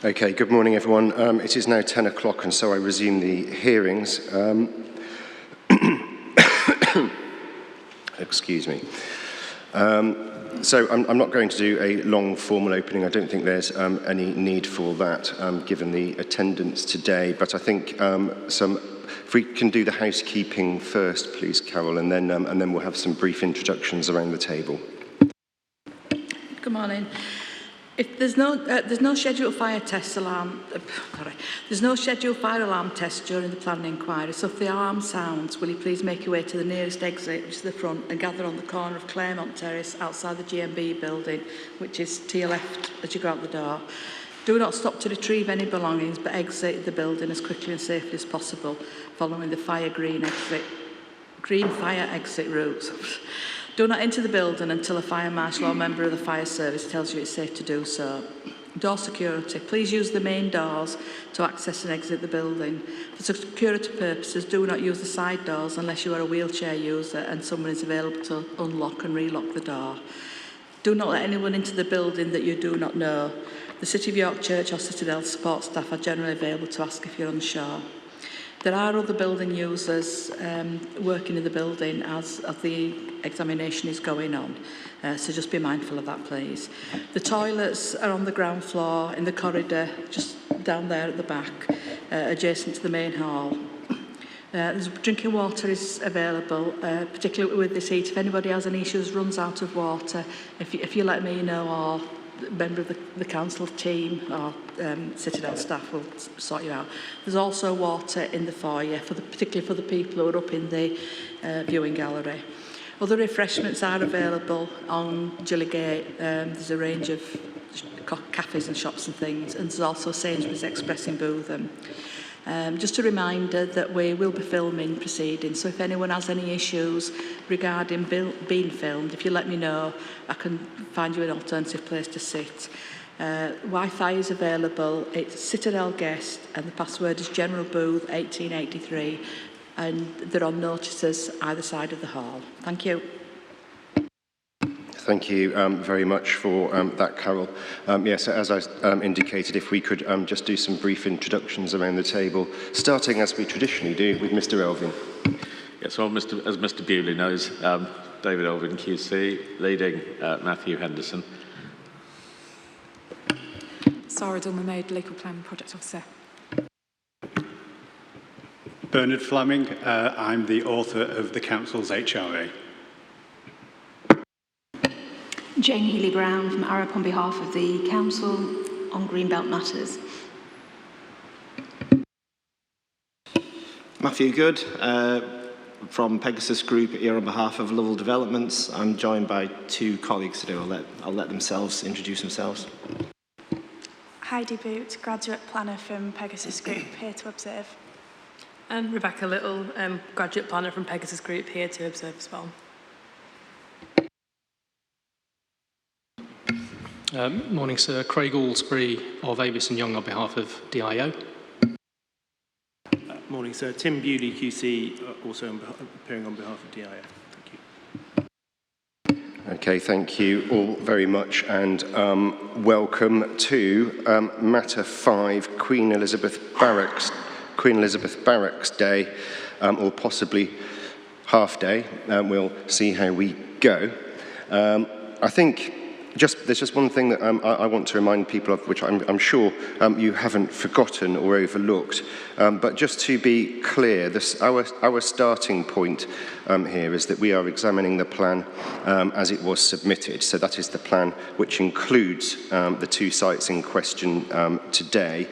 Okay, good morning everyone. It is now 10 o'clock and so I resume the hearings. Excuse me. So I'm not going to do a long formal opening. I don't think there's any need for that given the attendance today, but I think if we can do the housekeeping first, please, Carol, and then we'll have some brief introductions around the table. Good morning. If there's no scheduled fire test alarm, there's no scheduled fire alarm test during the planning inquiry. So if the alarm sounds, will you please make your way to the nearest exit, which is the front, and gather on the corner of Claremont Terrace outside the GMB building, which is to your left as you go out the door. Do not stop to retrieve any belongings, but exit the building as quickly and safely as possible, following the green fire exit routes. Do not enter the building until a fire marshal or member of the fire service tells you it's safe to do so. Door security. Please use the main doors to access and exit the building. For security purposes, do not use the side doors unless you are a wheelchair user and someone is available to unlock and relock the door. Do not let anyone into the building that you do not know. The City of York Church or Citadel support staff are generally available to ask if you're unsure. There are other building users working in the building as the examination is going on, so just be mindful of that, please. The toilets are on the ground floor in the corridor, just down there at the back, adjacent to the main hall. Drinking water is available, particularly with this heat. If anybody has any issues, runs out of water, if you let me know, or a member of the council team or Citadel staff will sort you out. There's also water in the foyer, particularly for the people who are up in the viewing gallery. Other refreshments are available on Gillygate. There's a range of cafes and shops and things, and there's also Sainsbury's Express in Bootham. Just a reminder that we will be filming proceedings, so if anyone has any issues regarding being filmed, if you let me know, I can find you an alternative place to sit. Wi-Fi is available, it's Citadel Guest, and the password is General Booth 1883, and there are notices either side of the hall. Thank you. Thank you very much for that, Carol. Yes, as I indicated, if we could just do some brief introductions around the table, starting as we traditionally do with Mr. Elvin. Yes, well, as Mr. Bewley knows, David Elvin QC, leading Matthew Henderson. Sarah Dulmer-Maid, Local Planning Project Officer. Bernard Fleming, I'm the author of the Council's HRA. Jane Healy-Brown from Arup on behalf of the Council on Greenbelt Matters. Matthew Good from Pegasus Group here on behalf of Lovell Developments. I'm joined by two colleagues today. I'll let themselves introduce themselves. Heidi Boot, Graduate Planner from Pegasus Group, here to observe. And Rebecca Little, Graduate Planner from Pegasus Group, here to observe as well. Morning, sir. Craig Alsbury of Avis & Young on behalf of DIO. Morning, sir. Tim Bewley, QC, also appearing on behalf of DIO. Thank you. Okay, thank you all very much, and welcome to Matter 5, Queen Elizabeth Barracks Day, or possibly half day. We'll see how we go. I think there's just one thing that I want to remind people of, which I'm sure you haven't forgotten or overlooked. But just to be clear, our starting point here is that we are examining the plan as it was submitted. So that is the plan which includes the two sites in question today.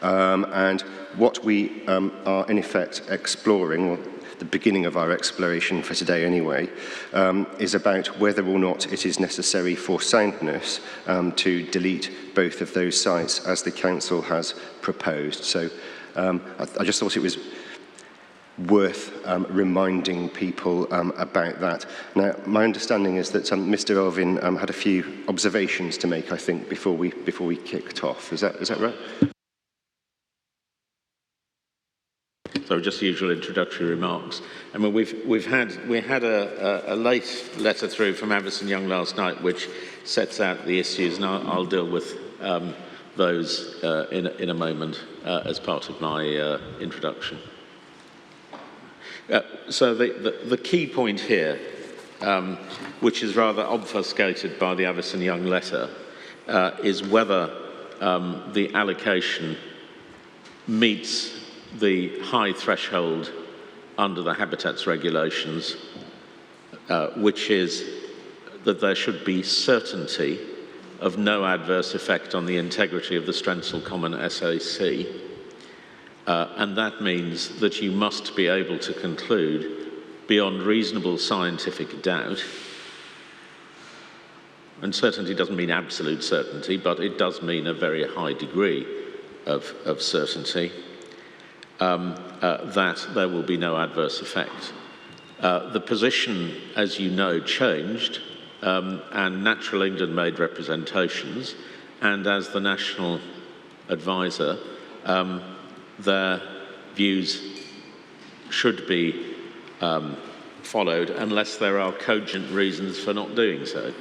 And what we are in effect exploring, or the beginning of our exploration for today anyway, is about whether or not it is necessary for soundness to delete both of those sites as the council has proposed. So I just thought it was worth reminding people about that. Now, my understanding is that Mr. Elvin had a few observations to make, I think, before we kicked off. Is that right? So just the usual introductory remarks. I mean, we had a late letter through from Avis & Young last night, which sets out the issues, and I'll deal with those in a moment as part of my introduction. So the key point here, which is rather obfuscated by the Avison Young letter, is whether the allocation meets the high threshold under the habitats regulations, which is that there should be certainty of no adverse effect on the integrity of the Strensel Common SAC. And that means that you must be able to conclude beyond reasonable scientific doubt, and certainty doesn't mean absolute certainty, but it does mean a very high degree of certainty, that there will be no adverse effect. The position, as you know, changed, and Natural England made representations, and as the national advisor, their views should be followed unless there are cogent reasons for not doing so.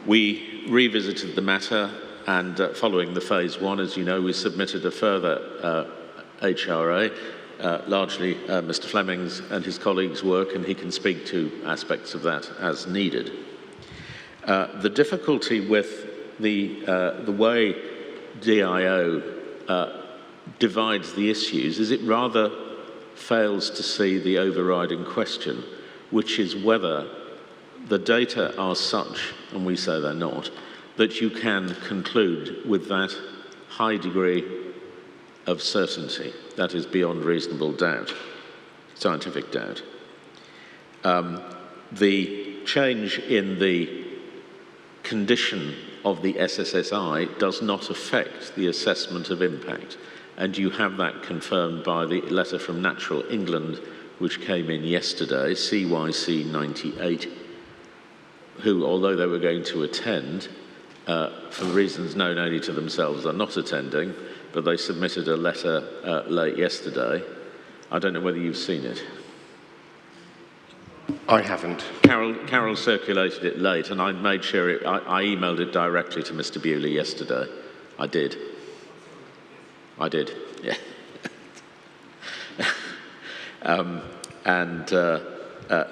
We revisited the matter, and following the phase one, as you know, we submitted a further HRA, largely Mr. Fleming's and his colleagues' work, and he can speak to aspects of that as needed. The difficulty with the way DIO divides the issues is it rather fails to see the overriding question, which is whether the data are such, and we say they're not, that you can conclude with that high degree of certainty, that is beyond reasonable doubt, scientific doubt. The change in the condition of the SSSI does not affect the assessment of impact, and you have that confirmed by the letter from Natural England, which came in yesterday, CYC 98, who, although they were going to attend, for reasons known only to themselves, are not attending, but they submitted a letter late yesterday. I don't know whether you've seen it. I haven't. Carol circulated it late, and I made sure I emailed it directly to Mr. Bewley yesterday. I did, yeah.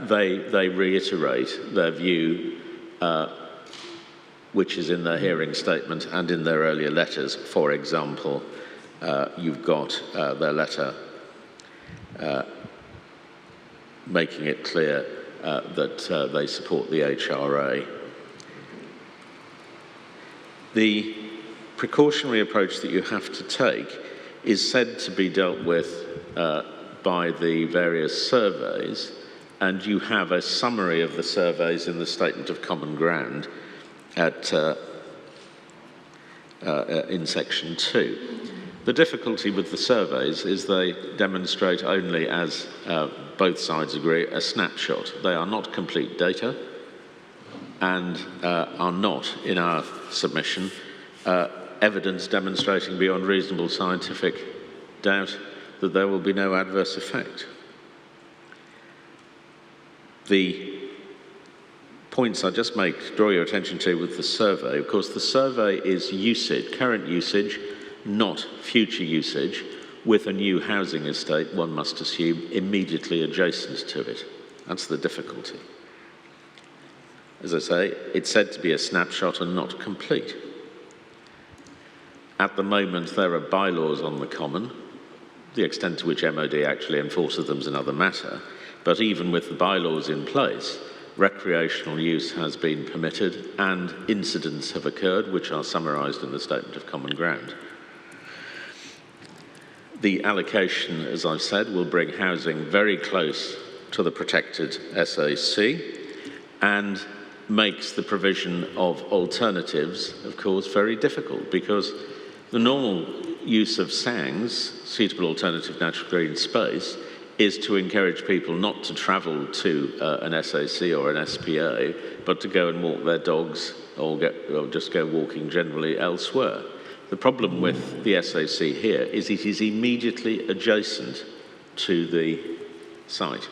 They reiterate their view, which is in their hearing statement and in their earlier letters. For example, you've got their letter making it clear that they support the HRA. The precautionary approach that you have to take is said to be dealt with by the various surveys, and you have a summary of the surveys in the Statement of Common Ground in section 2. The difficulty with the surveys is they demonstrate only, as both sides agree, a snapshot. They are not complete data and are not, in our submission, evidence demonstrating beyond reasonable scientific doubt that there will be no adverse effect. The points I just draw your attention to with the survey. Of course, the survey is usage, current usage, not future usage, with a new housing estate, one must assume, immediately adjacent to it. That's the difficulty. As I say, it's said to be a snapshot and not complete. At the moment, there are bylaws on the common. The extent to which MOD actually enforces them is another matter. But even with the bylaws in place, recreational use has been permitted and incidents have occurred, which are summarised in the Statement of Common Ground. The allocation, as I've said, will bring housing very close to the protected SAC and makes the provision of alternatives, of course, very difficult, because the normal use of SANGs, suitable alternative natural green space, is to encourage people not to travel to an SAC or an SPA, but to go and walk their dogs or just go walking generally elsewhere. The problem with the SAC here is it is immediately adjacent to the site.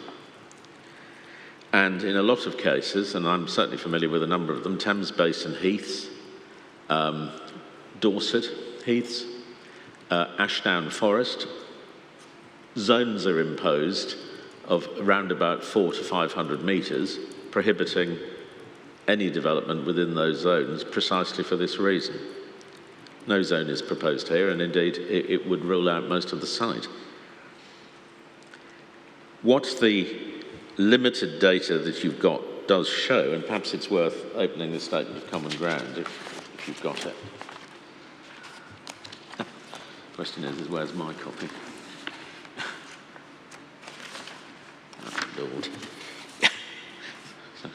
And in a lot of cases, and I'm certainly familiar with a number of them, Thames Basin heaths, Dorset heaths, Ashdown Forest. Zones are imposed of around about 400 to 500 metres, prohibiting any development within those zones precisely for this reason. No zone is proposed here, and indeed it would rule out most of the site. What the limited data that you've got does show, and perhaps it's worth opening the statement of common ground if you've got it. The question is where's my copy? Oh, Lord.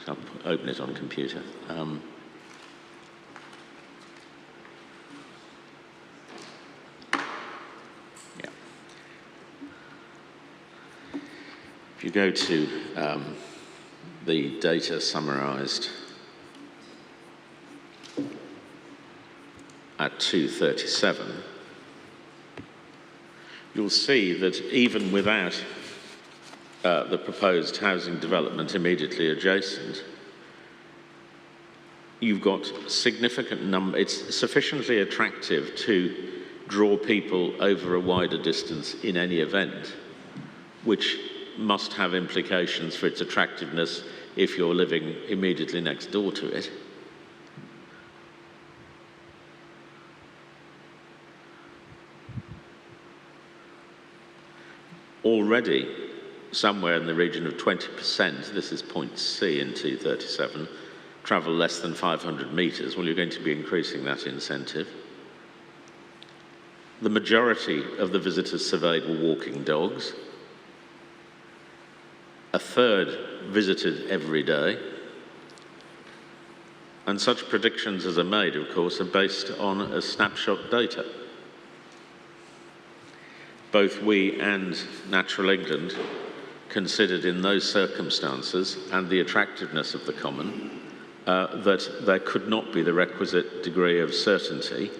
I'll open it on computer. If you go to the data summarised at 237, you'll see that even without the proposed housing development immediately adjacent, you've got significant number. It's sufficiently attractive to draw people over a wider distance in any event, which must have implications for its attractiveness if you're living immediately next door to it. Already, somewhere in the region of 20%, this is point C in 237, travel less than 500 metres. Well, you're going to be increasing that incentive. The majority of the visitors surveyed were walking dogs. A third visited every day. And such predictions as are made, of course, are based on a snapshot data. Both we and Natural England considered in those circumstances and the attractiveness of the common that there could not be the requisite degree of certainty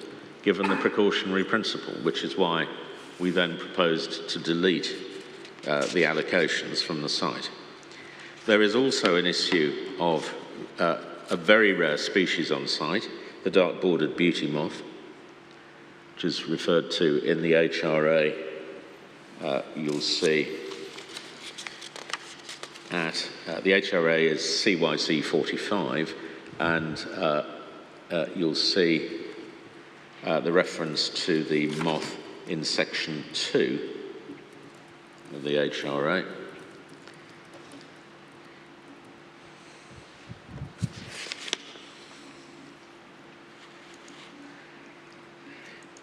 given the precautionary principle, which is why we then proposed to delete the allocations from the site. There is also an issue of a very rare species on site, the dark-bordered beauty moth, which is referred to in the HRA. You'll see at the HRA is CYC 45, and you'll see the reference to the moth in section 2 of the HRA.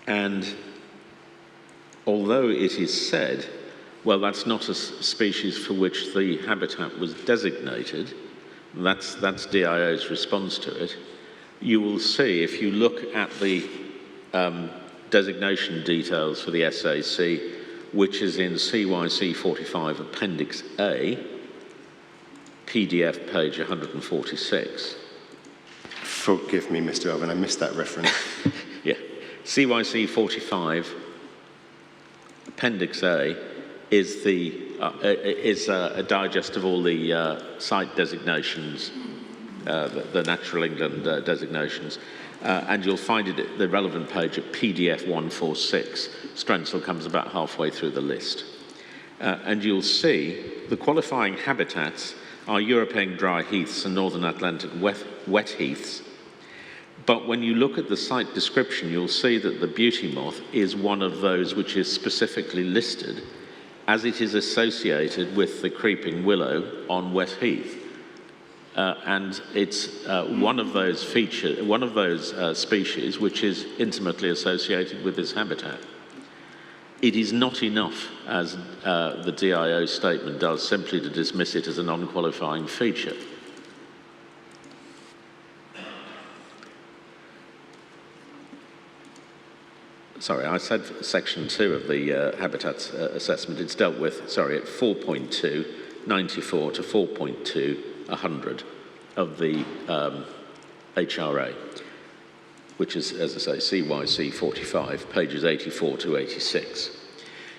And although it is said, well, that's not a species for which the habitat was designated, that's DIO's response to it, you will see, if you look at the designation details for the SAC, which is in CYC 45 Appendix A, PDF page 146. Forgive me, Mr. Owen, I missed that reference. Yeah. CYC 45 Appendix A is a digest of all the site designations, the Natural England designations, and you'll find it at the relevant page at PDF 146. Strensel comes about halfway through the list. And you'll see the qualifying habitats are European dry heaths and Northern Atlantic wet heaths. But when you look at the site description, you'll see that the beauty moth is one of those which is specifically listed as it is associated with the creeping willow on wet heath. And it's one of those species which is intimately associated with this habitat. It is not enough, as the DIO statement does, simply to dismiss it as a non-qualifying feature. Sorry, I said section 2 of the habitats assessment. It's dealt with, at 4.2, 94 to 4.2, 100 of the HRA, which is, as I say, CYC 45, pages 84 to 86.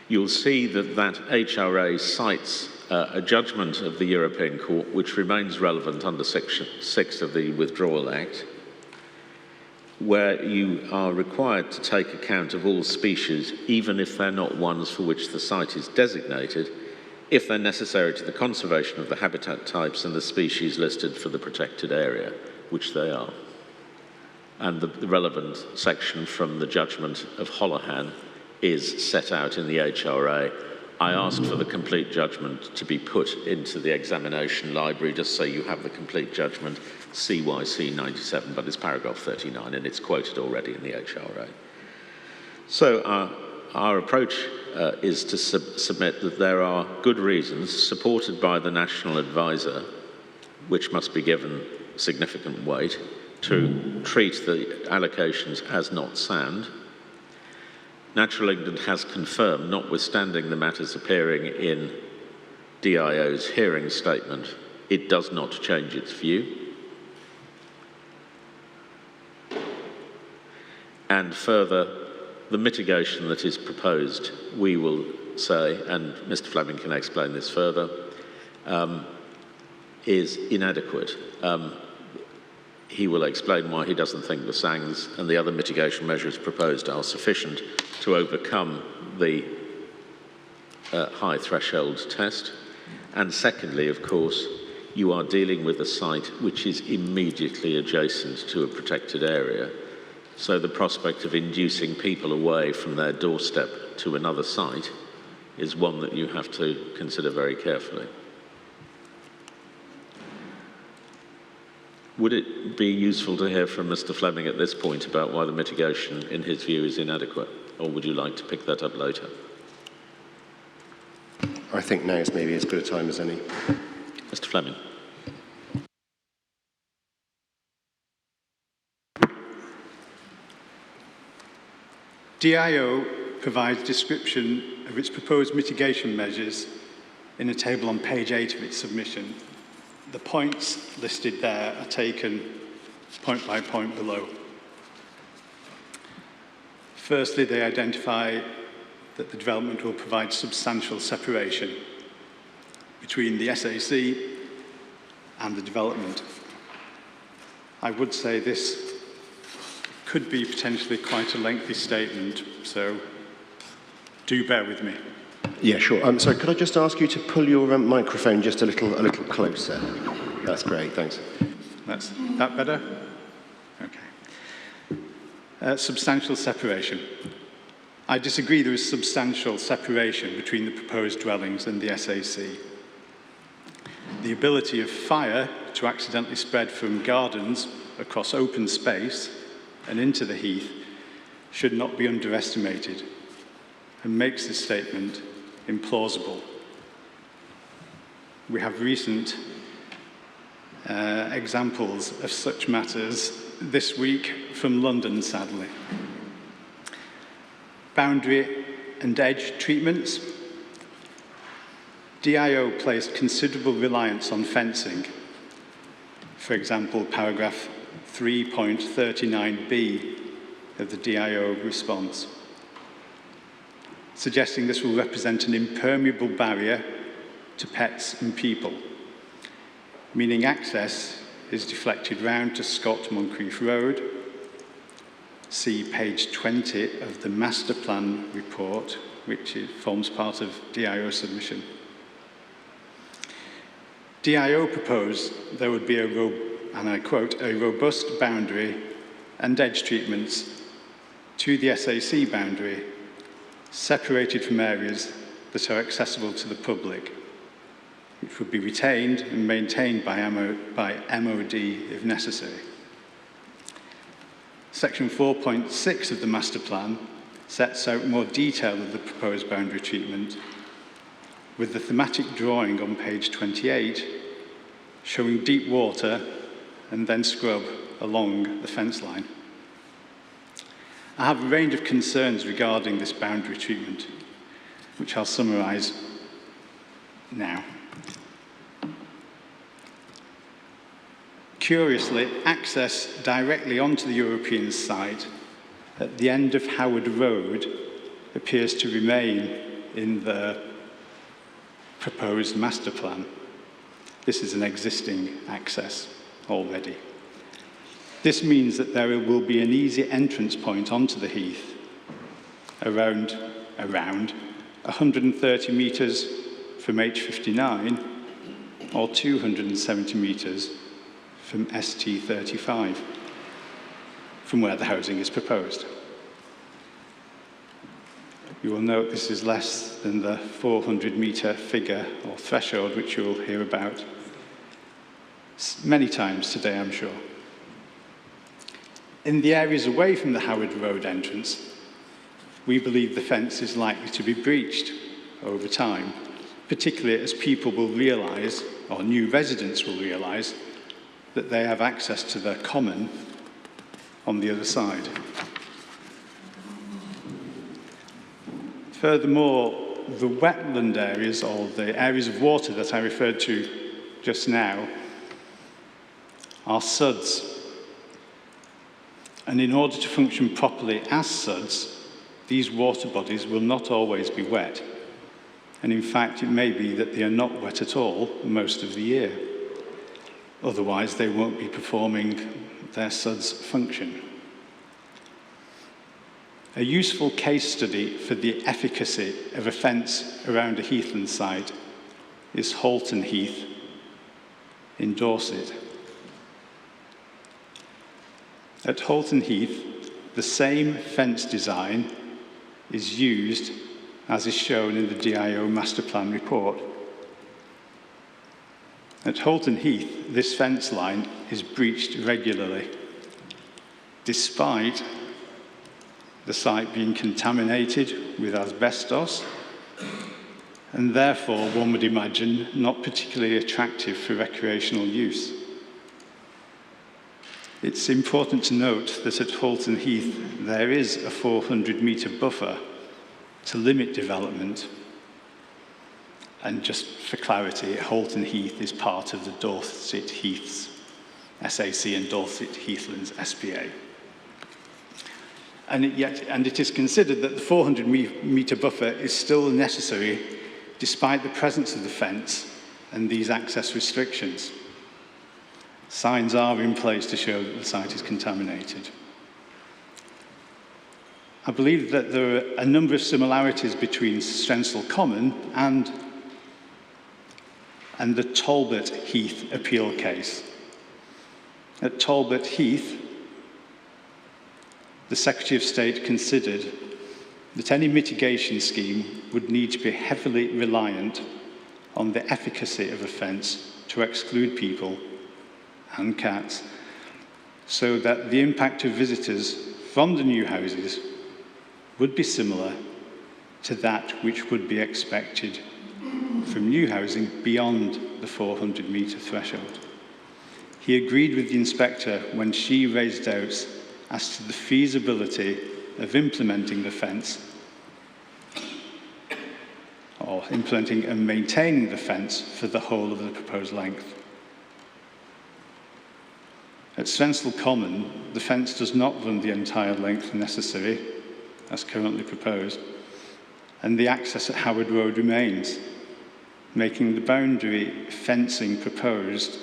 You'll see that HRA cites a judgment of the European Court which remains relevant under Section 6 of the Withdrawal Act, where you are required to take account of all species, even if they're not ones for which the site is designated, if they're necessary to the conservation of the habitat types and the species listed for the protected area, which they are. And the relevant section from the judgment of Holohan is set out in the HRA. I asked for the complete judgment to be put into the examination library, just so you have the complete judgment, CYC 97, but it's paragraph 39, and it's quoted already in the HRA. So our approach is to submit that there are good reasons, supported by the National Advisor, which must be given significant weight, to treat the allocations as not sound. Natural England has confirmed, notwithstanding the matters appearing in DIO's hearing statement, it does not change its view. And further, the mitigation that is proposed, we will say, and Mr. Fleming can explain this further, is inadequate. He will explain why he doesn't think the SANGs and the other mitigation measures proposed are sufficient to overcome the high threshold test. And secondly, of course, you are dealing with a site which is immediately adjacent to a protected area. So the prospect of inducing people away from their doorstep to another site is one that you have to consider very carefully. Would it be useful to hear from Mr. Fleming at this point about why the mitigation, in his view, is inadequate? Or would you like to pick that up later? I think now is maybe as good a time as any. Mr. Fleming. DIO provides description of its proposed mitigation measures in a table on page 8 of its submission. The points listed there are taken point by point below. Firstly, they identify that the development will provide substantial separation between the SAC and the development. I would say this could be potentially quite a lengthy statement, so do bear with me. Yeah, sure. Sorry, could I just ask you to pull your microphone just a little closer? That's great, thanks. That's that better? Okay. Substantial separation. I disagree there is substantial separation between the proposed dwellings and the SAC. The ability of fire to accidentally spread from gardens across open space and into the heath should not be underestimated and makes this statement implausible. We have recent examples of such matters this week from London, sadly. Boundary and edge treatments. DIO placed considerable reliance on fencing. For example, paragraph 3.39b of the DIO response, suggesting this will represent an impermeable barrier to pets and people, meaning access is deflected round to Scott Moncrief Road. See page 20 of the master plan report, which forms part of DIO submission. DIO proposed there would be and I quote, a robust boundary and edge treatments to the SAC boundary, separated from areas that are accessible to the public, which would be retained and maintained by MOD if necessary. Section 4.6 of the master plan sets out more detail of the proposed boundary treatment, with the thematic drawing on page 28 showing deep water and then scrub along the fence line. I have a range of concerns regarding this boundary treatment, which I'll summarise now. Curiously, access directly onto the European site at the end of Howard Road appears to remain in the proposed master plan. This is an existing access already. This means that there will be an easy entrance point onto the heath around 130 metres from H59 or 270 metres from ST35, from where the housing is proposed. You will note this is less than the 400-metre figure or threshold, which you will hear about many times today, I'm sure. In the areas away from the Howard Road entrance, we believe the fence is likely to be breached over time, particularly as people will realise, or new residents will realise, that they have access to their common on the other side. Furthermore, the wetland areas, or the areas of water that I referred to just now, are suds. And in order to function properly as suds, these water bodies will not always be wet. And in fact, it may be that they are not wet at all most of the year. Otherwise, they won't be performing their suds function. A useful case study for the efficacy of a fence around a heathland site is Halton Heath in Dorset. At Halton Heath, the same fence design is used as is shown in the DIO Master Plan report. At Halton Heath, this fence line is breached regularly, despite the site being contaminated with asbestos, and therefore, one would imagine, not particularly attractive for recreational use. It's important to note that at Halton Heath, there is a 400-metre buffer to limit development. And just for clarity, Halton Heath is part of the Dorset Heaths SAC and Dorset Heathlands SPA. And it is considered that the 400-metre buffer is still necessary despite the presence of the fence and these access restrictions. Signs are in place to show that the site is contaminated. I believe that there are a number of similarities between Strensall Common and the Talbot Heath appeal case. At Talbot Heath, the Secretary of State considered that any mitigation scheme would need to be heavily reliant on the efficacy of a fence to exclude people and cats, so that the impact of visitors from the new houses would be similar to that which would be expected from new housing beyond the 400-metre threshold. He agreed with the inspector when she raised doubts as to the feasibility of implementing the fence, or implementing and maintaining the fence for the whole of the proposed length. At Strensall Common, the fence does not run the entire length necessary, as currently proposed, and the access at Howard Road remains, making the boundary fencing proposed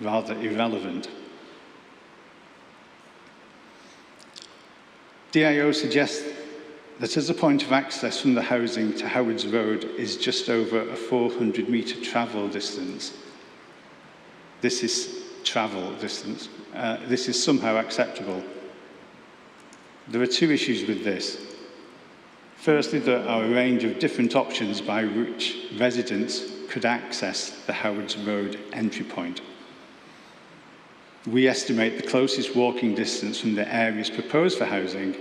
rather irrelevant. DIO suggests that as a point of access from the housing to Howard's Road is just over a 400-metre travel distance. This is travel distance. This is somehow acceptable. There are two issues with this. Firstly, there are a range of different options by which residents could access the Howard's Road entry point. We estimate the closest walking distance from the areas proposed for housing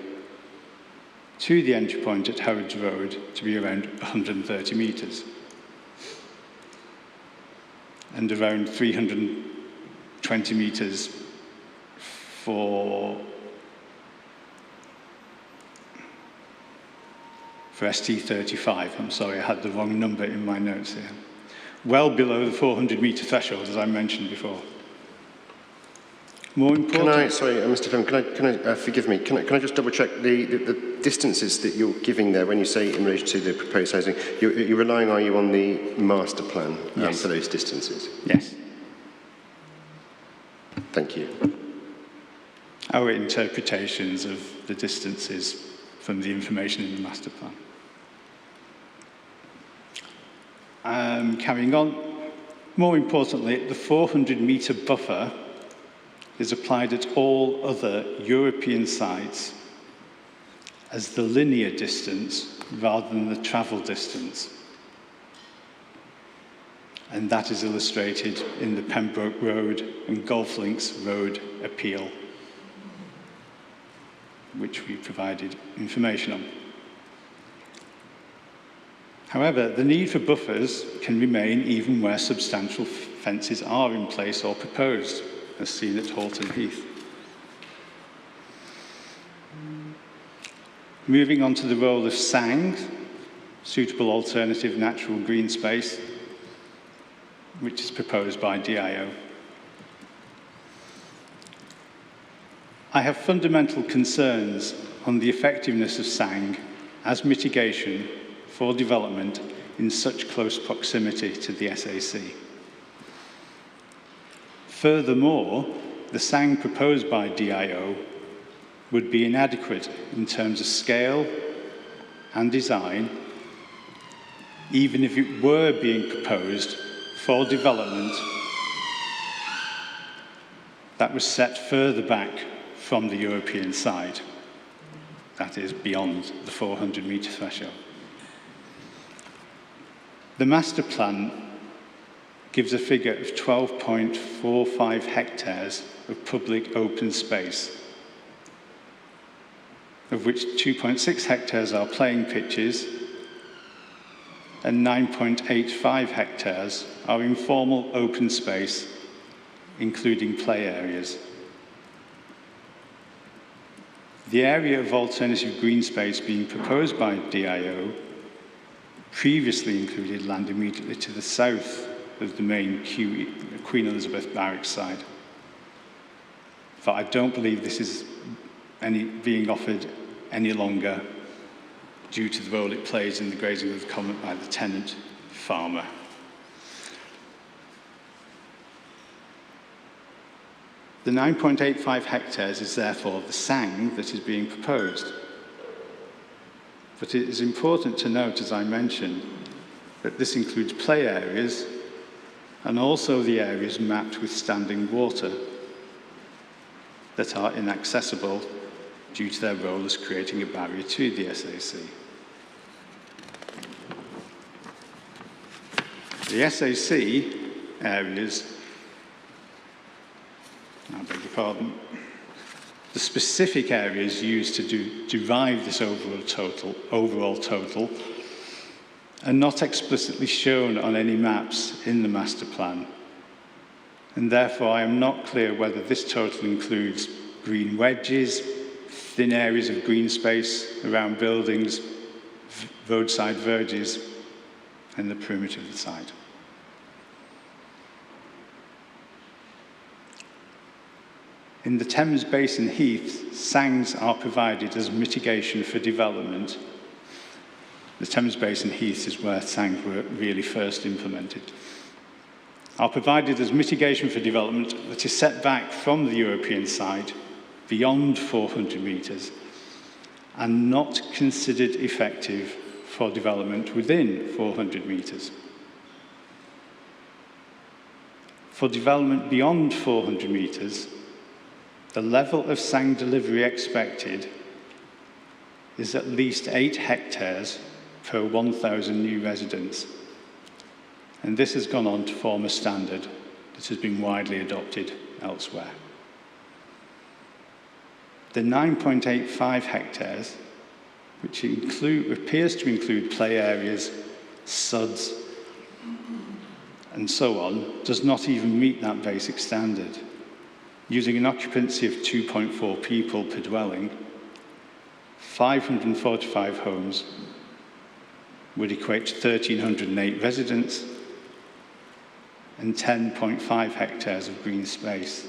to the entry point at Howard's Road to be around 130 metres and around 320 metres for ST35. I'm sorry, I had the wrong number in my notes here. Well below the 400-metre threshold, as I mentioned before. More important... Sorry, Mr. Finn, forgive me, can I just double check the distances that you're giving there when you say in relation to the proposed housing? You're relying, are you, on the master plan Yes. for those distances? Yes. Thank you. our interpretations of the distances from the information in the master plan. Carrying on, more importantly, the 400-metre buffer is applied at all other European sites as the linear distance rather than the travel distance. And that is illustrated in the Pembroke Road and Golf Links Road appeal, which we provided information on. However, the need for buffers can remain even where substantial fences are in place or proposed, as seen at Halton Heath. Moving on to the role of SANG, suitable alternative natural green space, which is proposed by DIO. I have fundamental concerns on the effectiveness of SANG as mitigation for development in such close proximity to the SAC. Furthermore, the SANG proposed by DIO would be inadequate in terms of scale and design, even if it were being proposed for development that was set further back from the European side, that is, beyond the 400-metre threshold. The master plan gives a figure of 12.45 hectares of public open space, of which 2.6 hectares are playing pitches and 9.85 hectares are informal open space, including play areas. The area of alternative green space being proposed by DIO previously included land immediately to the south of the main Queen Elizabeth Barracks side. But I don't believe this is being offered any longer due to the role it plays in the grazing of the common by the tenant farmer. The 9.85 hectares is therefore the SANG that is being proposed. But it is important to note, as I mentioned, that this includes play areas and also the areas mapped with standing water that are inaccessible due to their role as creating a barrier to the SAC. The SAC areas, I beg your pardon, the specific areas used to derive this overall total are not explicitly shown on any maps in the master plan. And therefore, I am not clear whether this total includes green wedges, thin areas of green space around buildings, roadside verges, and the perimeter of the site. In the Thames Basin Heath, SANGs are provided as mitigation for development. The Thames Basin Heath is where SANGs were really first implemented. Are provided as mitigation for development that is set back from the European side beyond 400 metres and not considered effective for development within 400 metres. For development beyond 400 metres, the level of SANG delivery expected is at least 8 hectares per 1,000 new residents. And this has gone on to form a standard that has been widely adopted elsewhere. The 9.85 hectares, which appears to include play areas, suds, and so on, does not even meet that basic standard. Using an occupancy of 2.4 people per dwelling, 545 homes would equate to 1,308 residents and 10.5 hectares of green space.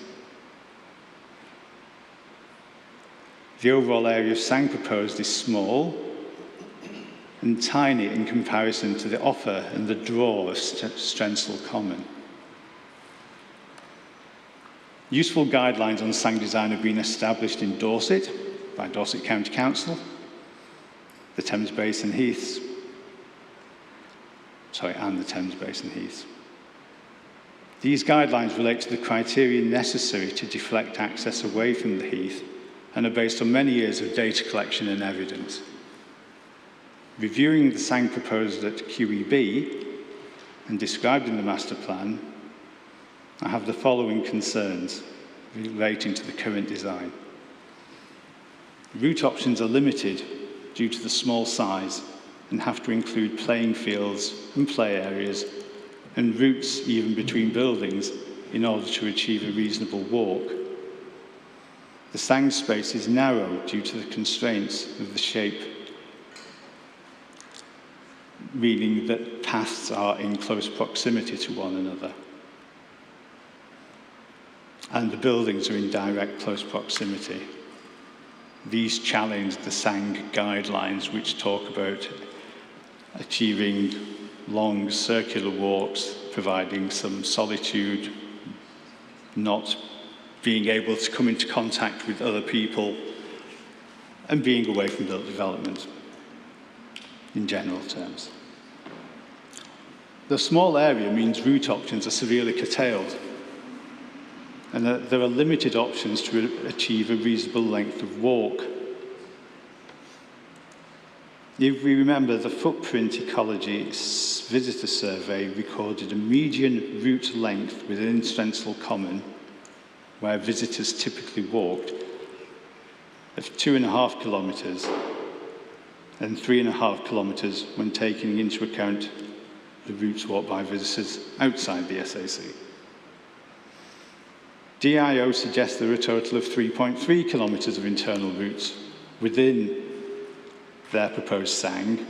The overall area of SANG proposed is small and tiny in comparison to the offer and the draw of Strensall Common. Useful guidelines on sang design have been established in Dorset by Dorset County Council, the Thames Basin Heaths, and the Thames Basin Heaths. These guidelines relate to the criteria necessary to deflect access away from the heath and are based on many years of data collection and evidence. Reviewing the sang proposed at QEB and described in the master plan, I have the following concerns relating to the current design. Route options are limited due to the small size and have to include playing fields and play areas and routes even between buildings in order to achieve a reasonable walk. The sang space is narrow due to the constraints of the shape, meaning that paths are in close proximity to one another. And the buildings are in direct close proximity. These challenge the sang guidelines, which talk about achieving long circular walks, providing some solitude, not being able to come into contact with other people, and being away from built development, in general terms. The small area means route options are severely curtailed, and that there are limited options to achieve a reasonable length of walk. If we remember, the Footprint Ecology Visitor Survey recorded a median route length within Strensall Common, where visitors typically walked, of 2.5 kilometres and 3.5 kilometres when taking into account the routes walked by visitors outside the SAC. DIO suggests there are a total of 3.3 kilometres of internal routes within their proposed sang,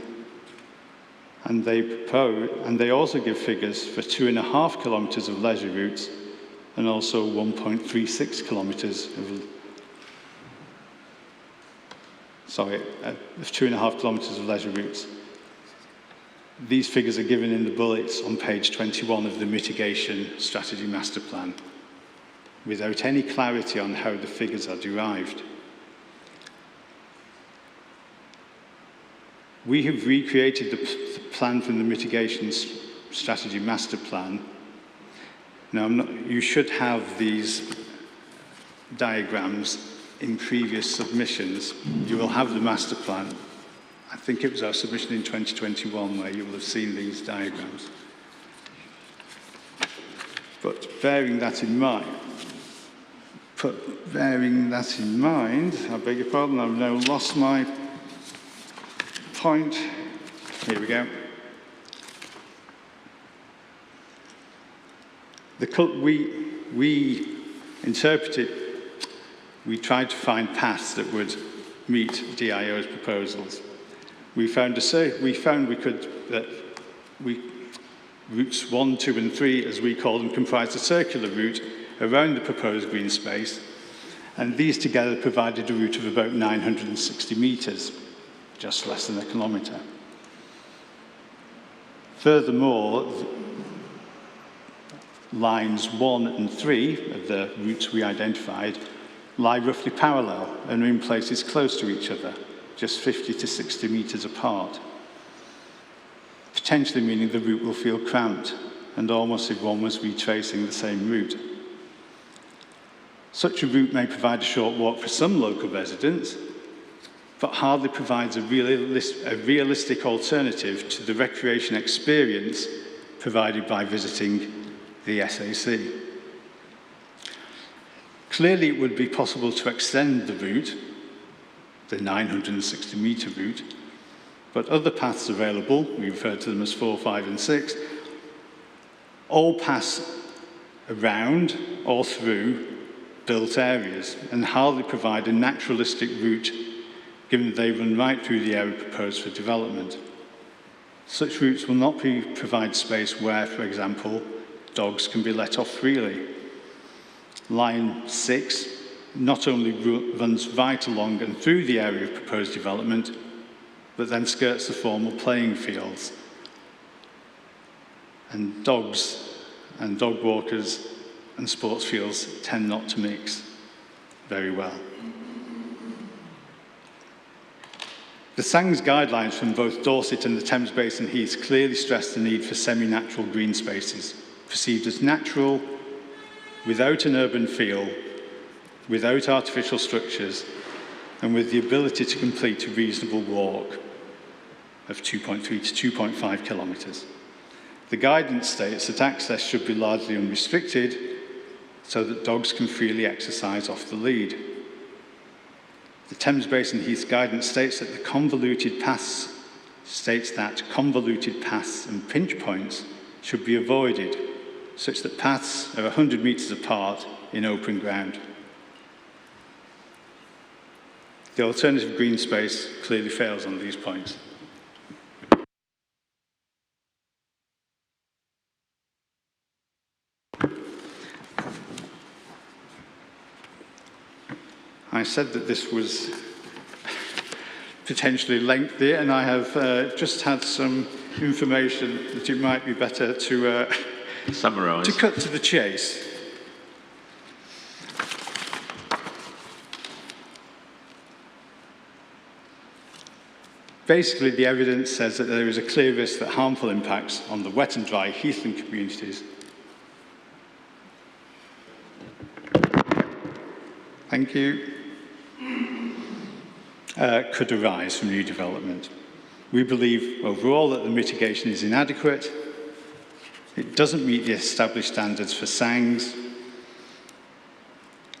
and they also give figures for 2.5 kilometres of leisure routes and also 1.36 kilometres of 2.5 kilometres of leisure routes. These figures are given in the bullets on page 21 of the Mitigation Strategy Master Plan, without any clarity on how the figures are derived. We have recreated the plan from the Mitigation Strategy Master Plan. Now, you should have these diagrams in previous submissions. You will have the master plan. I think it was our submission in 2021 where you will have seen these diagrams. But bearing that in mind, I beg your pardon, I've now lost my point. Here we go. We interpreted, we tried to find paths that would meet DIO's proposals. Routes 1, 2, and 3, as we call them, comprised a circular route around the proposed green space, and these together provided a route of about 960 metres, just less than a kilometre. Furthermore, lines 1 and 3 of the routes we identified lie roughly parallel and are in places close to each other, just 50 to 60 metres apart, potentially meaning the route will feel cramped and almost if one was retracing the same route. Such a route may provide a short walk for some local residents, but hardly provides a realistic alternative to the recreation experience provided by visiting the SAC. Clearly, it would be possible to extend the route, the 960-metre route, but other paths available, we refer to them as 4, 5, and 6, all pass around or through built areas and hardly provide a naturalistic route given that they run right through the area proposed for development. Such routes will not provide space where, for example, dogs can be let off freely. Line 6 not only runs right along and through the area of proposed development, but then skirts the formal playing fields. And dogs and dog walkers and sports fields tend not to mix very well. The SANG's guidelines from both Dorset and the Thames Basin Heaths clearly stress the need for semi-natural green spaces, perceived as natural, without an urban feel, without artificial structures, and with the ability to complete a reasonable walk of 2.3 to 2.5 kilometres. The guidance states that access should be largely unrestricted so that dogs can freely exercise off the lead. The Thames Basin Heath guidance states that convoluted paths and pinch points should be avoided, such that paths are 100 metres apart in open ground. The alternative green space clearly fails on these points. I said that this was potentially lengthy, and I have just had some information that it might be better to summarise. To cut to the chase. Basically, the evidence says that there is a clear risk that harmful impacts on the wet and dry heathland communities. Thank you. Could arise from new development. We believe overall that the mitigation is inadequate. It doesn't meet the established standards for SANGs.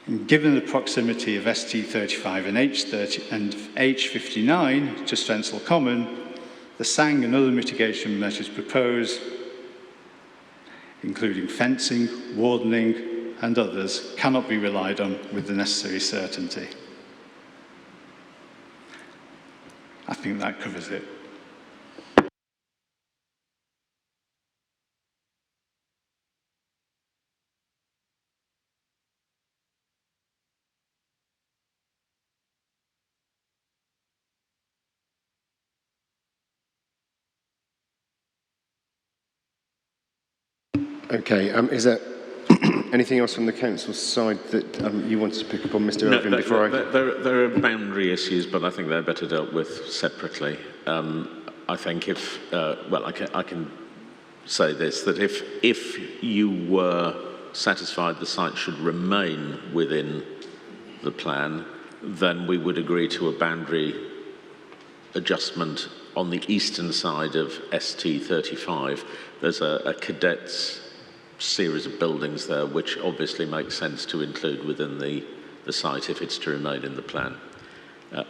And given the proximity of ST35 and H59 to Strensall Common, the SANG and other mitigation measures proposed, including fencing, wardening, and others, cannot be relied on with the necessary certainty. I think that covers it. Okay, is there anything else from the council's side that you wanted to pick up on, Mr. Irving, before There are boundary issues, but I think they're better dealt with separately. I think if, well, I can say this, that if you were satisfied the site should remain within the plan, then we would agree to a boundary adjustment on the eastern side of ST35. There's a cadets series of buildings there, which obviously makes sense to include within the site if it's to remain in the plan.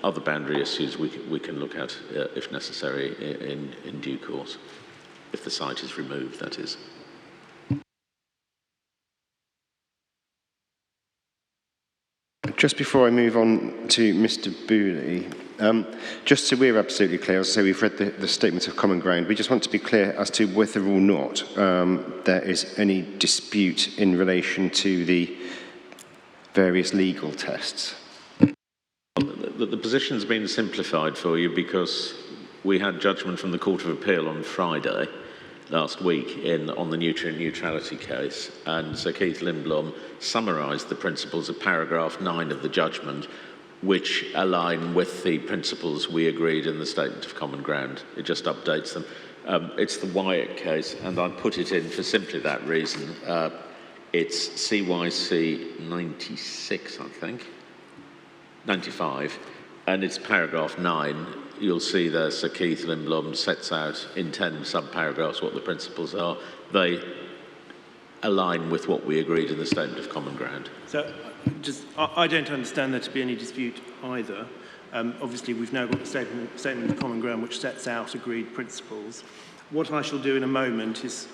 Other boundary issues we can look at, if necessary, in due course, if the site is removed, that is. Just before I move on to Mr. Booley, just so we're absolutely clear, as I say, we've read the statement of common ground. We just want to be clear as to whether or not there is any dispute in relation to the various legal tests. The position's been simplified for you because we had judgment from the Court of Appeal on Friday last week on the nutrient neutrality case, and Sir Keith Lindblom summarised the principles of paragraph 9 of the judgment, which align with the principles we agreed in the Statement of Common Ground. It just updates them. It's the Wyatt case, and I put it in for simply that reason. It's CYC 96, I think, 95, and it's paragraph 9. You'll see there Sir Keith Lindblom sets out in 10 sub-paragraphs what the principles are. They align with what we agreed in the Statement of Common Ground. So, I don't understand there to be any dispute either. Obviously, we've now got the Statement of Common Ground, which sets out agreed principles. What I shall do in a moment is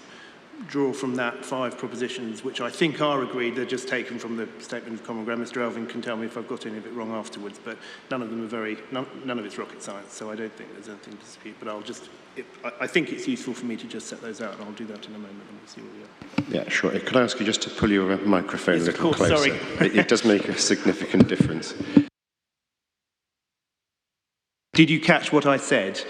draw from that 5 propositions, which I think are agreed. They're just taken from the Statement of Common Ground. Mr. Elving can tell me if I've got any of it wrong afterwards, but none of them are none of it's rocket science, so I don't think there's anything to dispute. But I think it's useful for me to just set those out, and I'll do that in a moment, and we'll see where we are. Yeah, sure. Could I ask you just to pull your microphone yes, a little of course, closer? Sorry. It does make a significant difference. Did you catch what I said?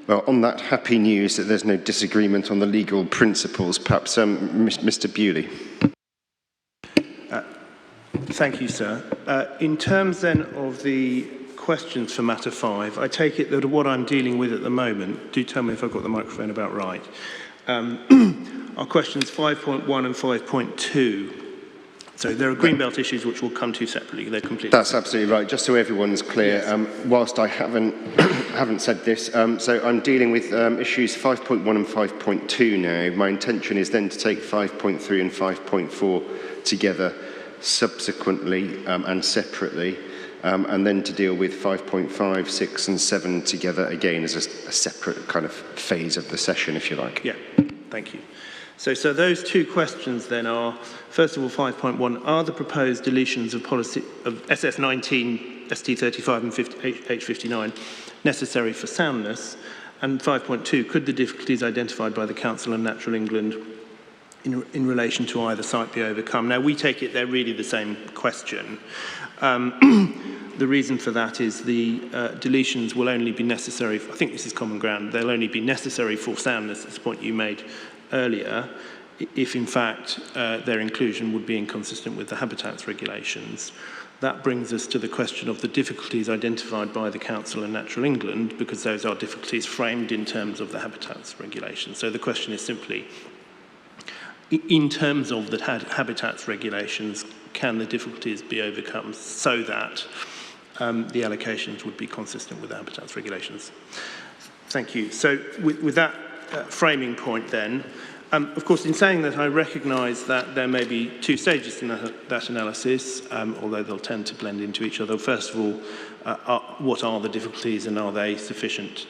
Well, on that happy news that there's no disagreement on the legal principles, perhaps Mr. Bewley. Thank you, sir. In terms then of the questions for matter 5, I take it that what I'm dealing with at the moment, do tell me if I've got the microphone about right, are questions 5.1 and 5.2. So there are greenbelt issues which we'll come to separately. They're completely That's absolutely right. Just so everyone's clear, yes. Whilst I haven't said this, so I'm dealing with issues 5.1 and 5.2 now. My intention is then to take 5.3 and 5.4 together subsequently and separately, and then to deal with 5.5, 6 and 7 together again as a separate kind of phase of the session, if you like. Yeah, thank you. So those two questions then are, first of all, 5.1, are the proposed deletions of policy of SS19, ST35 and H59 necessary for soundness? And 5.2, could the difficulties identified by the Council and Natural England in relation to either site be overcome? Now, we take it they're really the same question. The reason for that is the deletions will only be necessary, I think this is common ground, they'll only be necessary for soundness, that's the point you made earlier, if in fact their inclusion would be inconsistent with the habitats regulations. That brings us to the question of the difficulties identified by the Council and Natural England, because those are difficulties framed in terms of the habitats regulations. So the question is simply, in terms of the habitats regulations, can the difficulties be overcome so that the allocations would be consistent with the habitats regulations? Thank you. So with that framing point then, of course, in saying that, I recognise that there may be two stages in that analysis, although they'll tend to blend into each other. First of all, what are the difficulties and are they sufficient?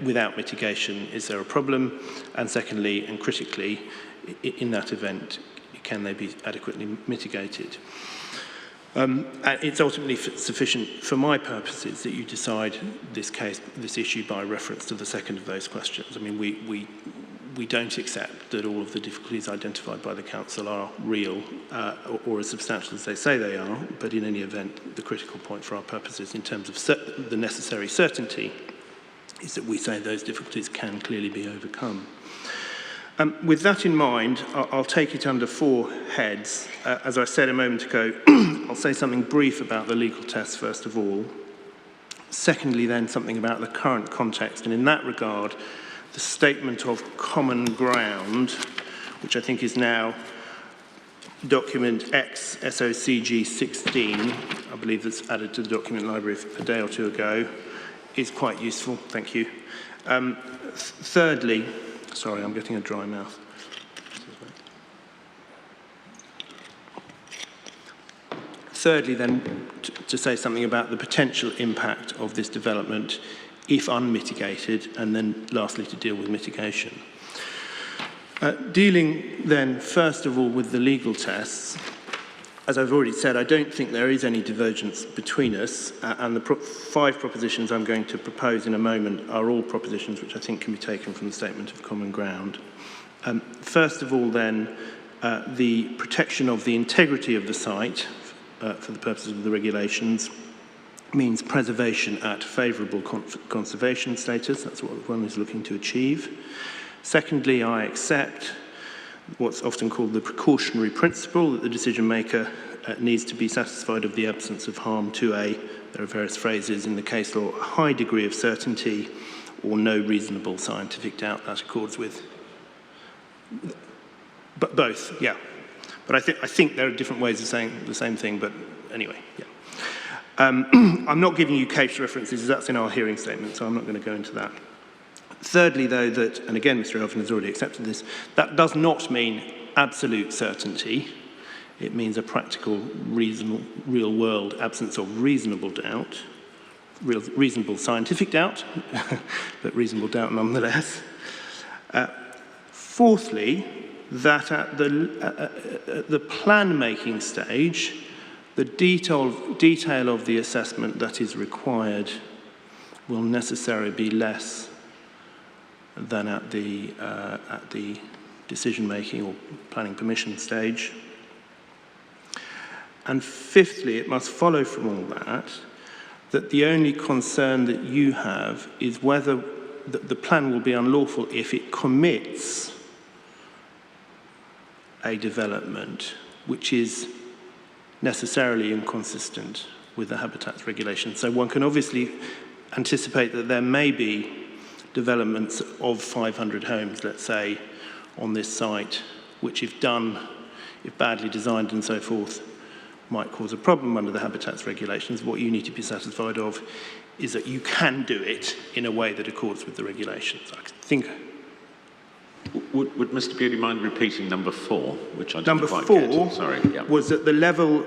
Without mitigation, is there a problem? And secondly, and critically, in that event, can they be adequately mitigated? And it's ultimately sufficient for my purposes that you decide this issue by reference to the second of those questions. I mean, we don't accept that all of the difficulties identified by the Council are real or as substantial as they say they are, but in any event, the critical point for our purposes in terms of the necessary certainty is that we say those difficulties can clearly be overcome. With that in mind, I'll take it under 4 heads. As I said a moment ago, I'll say something brief about the legal test first of all. Secondly, then, something about the current context, and in that regard, the statement of common ground, which I think is now document X SOCG 16, I believe that's added to the document library a day or two ago, is quite useful. Thank you. Thirdly, sorry, I'm getting a dry mouth. Thirdly, then, to say something about the potential impact of this development if unmitigated, and then lastly to deal with mitigation. Dealing then, first of all, with the legal tests, as I've already said, I don't think there is any divergence between us, and the 5 propositions I'm going to propose in a moment are all propositions which I think can be taken from the Statement of Common Ground. First of all, then, the protection of the integrity of the site for the purposes of the regulations means preservation at favourable conservation status. That's what one is looking to achieve. Secondly, I accept what's often called the precautionary principle, that the decision maker needs to be satisfied of the absence of harm to there are various phrases in the case law, a high degree of certainty or no reasonable scientific doubt. That accords with both, yeah. But I think there are different ways of saying the same thing, but anyway, yeah. I'm not giving you case references, that's in our hearing statement, so I'm not going to go into that. Thirdly, though, that, and again, Mr. Elfin has already accepted this, that does not mean absolute certainty. It means a practical, real-world absence of reasonable doubt, reasonable scientific doubt, but reasonable doubt nonetheless. Fourthly, that at the plan-making stage, the detail of the assessment that is required will necessarily be less than at the decision-making or planning permission stage. And fifthly, it must follow from all that the only concern that you have is whether the plan will be unlawful if it commits a development which is necessarily inconsistent with the habitats regulation. So one can obviously anticipate that there may be developments of 500 homes, let's say, on this site, which if badly designed and so forth, might cause a problem under the habitats regulations. What you need to be satisfied of is that you can do it in a way that accords with the regulations. I think. Would Mr. Bewley mind repeating number 4, which I didn't Number quite 4 get? Sorry, yeah. was that the level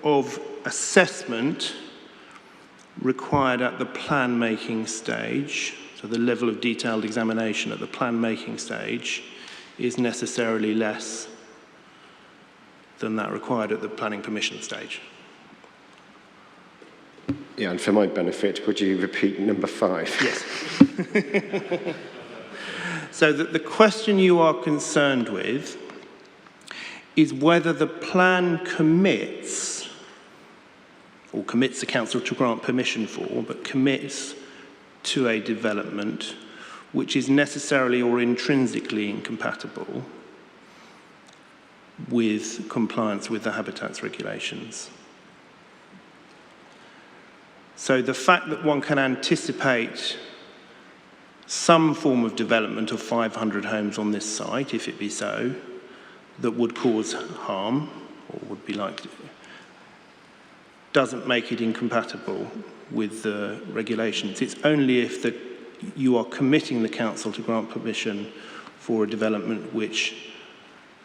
of assessment required at the plan making stage, so the level of detailed examination at the plan making stage, is necessarily less than that required at the planning permission stage. Yeah, and for my benefit, would you repeat number 5? Yes. So the question you are concerned with is whether the plan commits, or commits the council to grant permission for, but commits to a development which is necessarily or intrinsically incompatible with compliance with the habitats regulations. So the fact that one can anticipate some form of development of 500 homes on this site, if it be so, that would cause harm, or would be likely, doesn't make it incompatible with the regulations. It's only if you are committing the council to grant permission for a development which,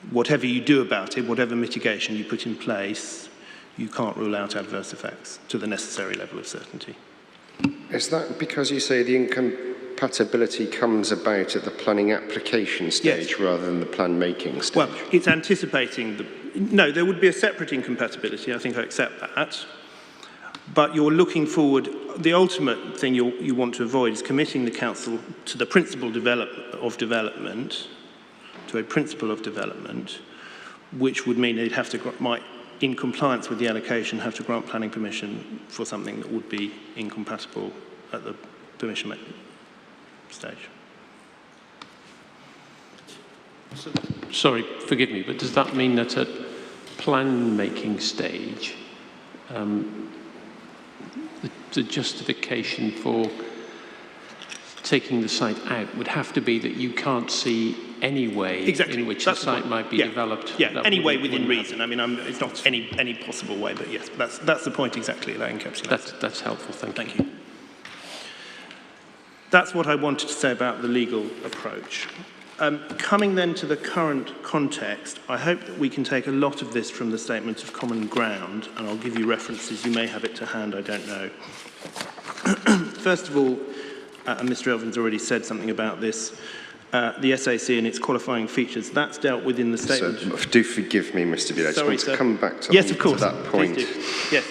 whatever you do about it, whatever mitigation you put in place, you can't rule out adverse effects to the necessary level of certainty. Is that because you say the incompatibility comes about at the planning application stage, yes, rather than the plan making stage? Well, it's anticipating no, there would be a separate incompatibility, I think I accept that. But you're looking forward, the ultimate thing you want to avoid is committing the council to the principle of development, to a principle of development, which would mean they'd have to, in compliance with the allocation, have to grant planning permission for something that would be incompatible at the permission stage. Sorry, forgive me, but does that mean that at plan making stage, the justification for taking the site out would have to be that you can't see any way in which the site might be developed? Yeah, any way within reason. I mean, it's not any possible way, but yes, that's the point exactly, that encapsulates. That's helpful, thank you. That's what I wanted to say about the legal approach. Coming then to the current context, I hope that we can take a lot of this from the Statement of Common Ground, and I'll give you references. You may have it to hand, I don't know. First of all, and Mr. Elvin's already said something about this, the SAC and its qualifying features, that's dealt with in the statement. So, do forgive me, Mr. Beale. I just want to come back to, yes, of course, to that point. Please do. Yes.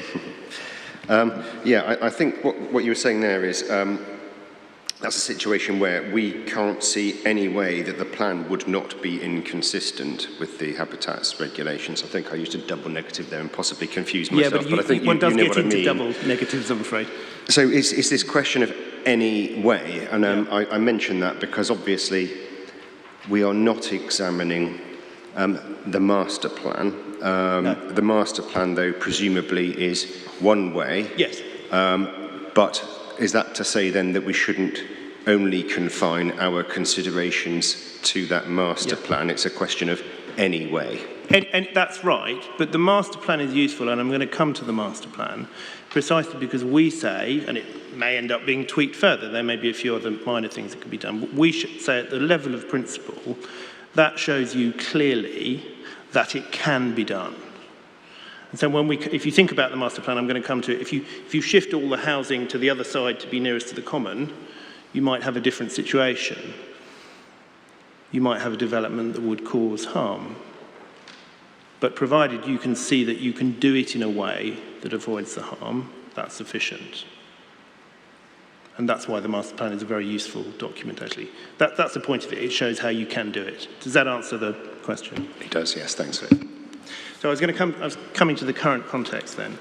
Yeah, I think what you were saying there is that's a situation where we can't see any way that the plan would not be inconsistent with the habitats regulations. I think I used a double negative there and possibly confused myself, but I think one does you know get what into I mean. double negatives, I'm afraid. So is this question of any way? And I mention that because obviously we are not examining the master plan. No. The master plan, though, presumably is one way. Yes. But is that to say then that we shouldn't only confine our considerations to that master plan? It's a question of any way. And that's right, but the master plan is useful, and I'm going to come to the master plan, precisely because we say, and it may end up being tweaked further, there may be a few other minor things that could be done, but we should say at the level of principle, that shows you clearly that it can be done. And so if you think about the master plan, I'm going to come to it, if you shift all the housing to the other side to be nearest to the common, you might have a different situation. You might have a development that would cause harm. But provided you can see that you can do it in a way that avoids the harm, that's sufficient. And that's why the master plan is a very useful document, actually. That's the point of it. It shows how you can do it. Does that answer the question? It does, yes, thanks. So I was coming to the current context then.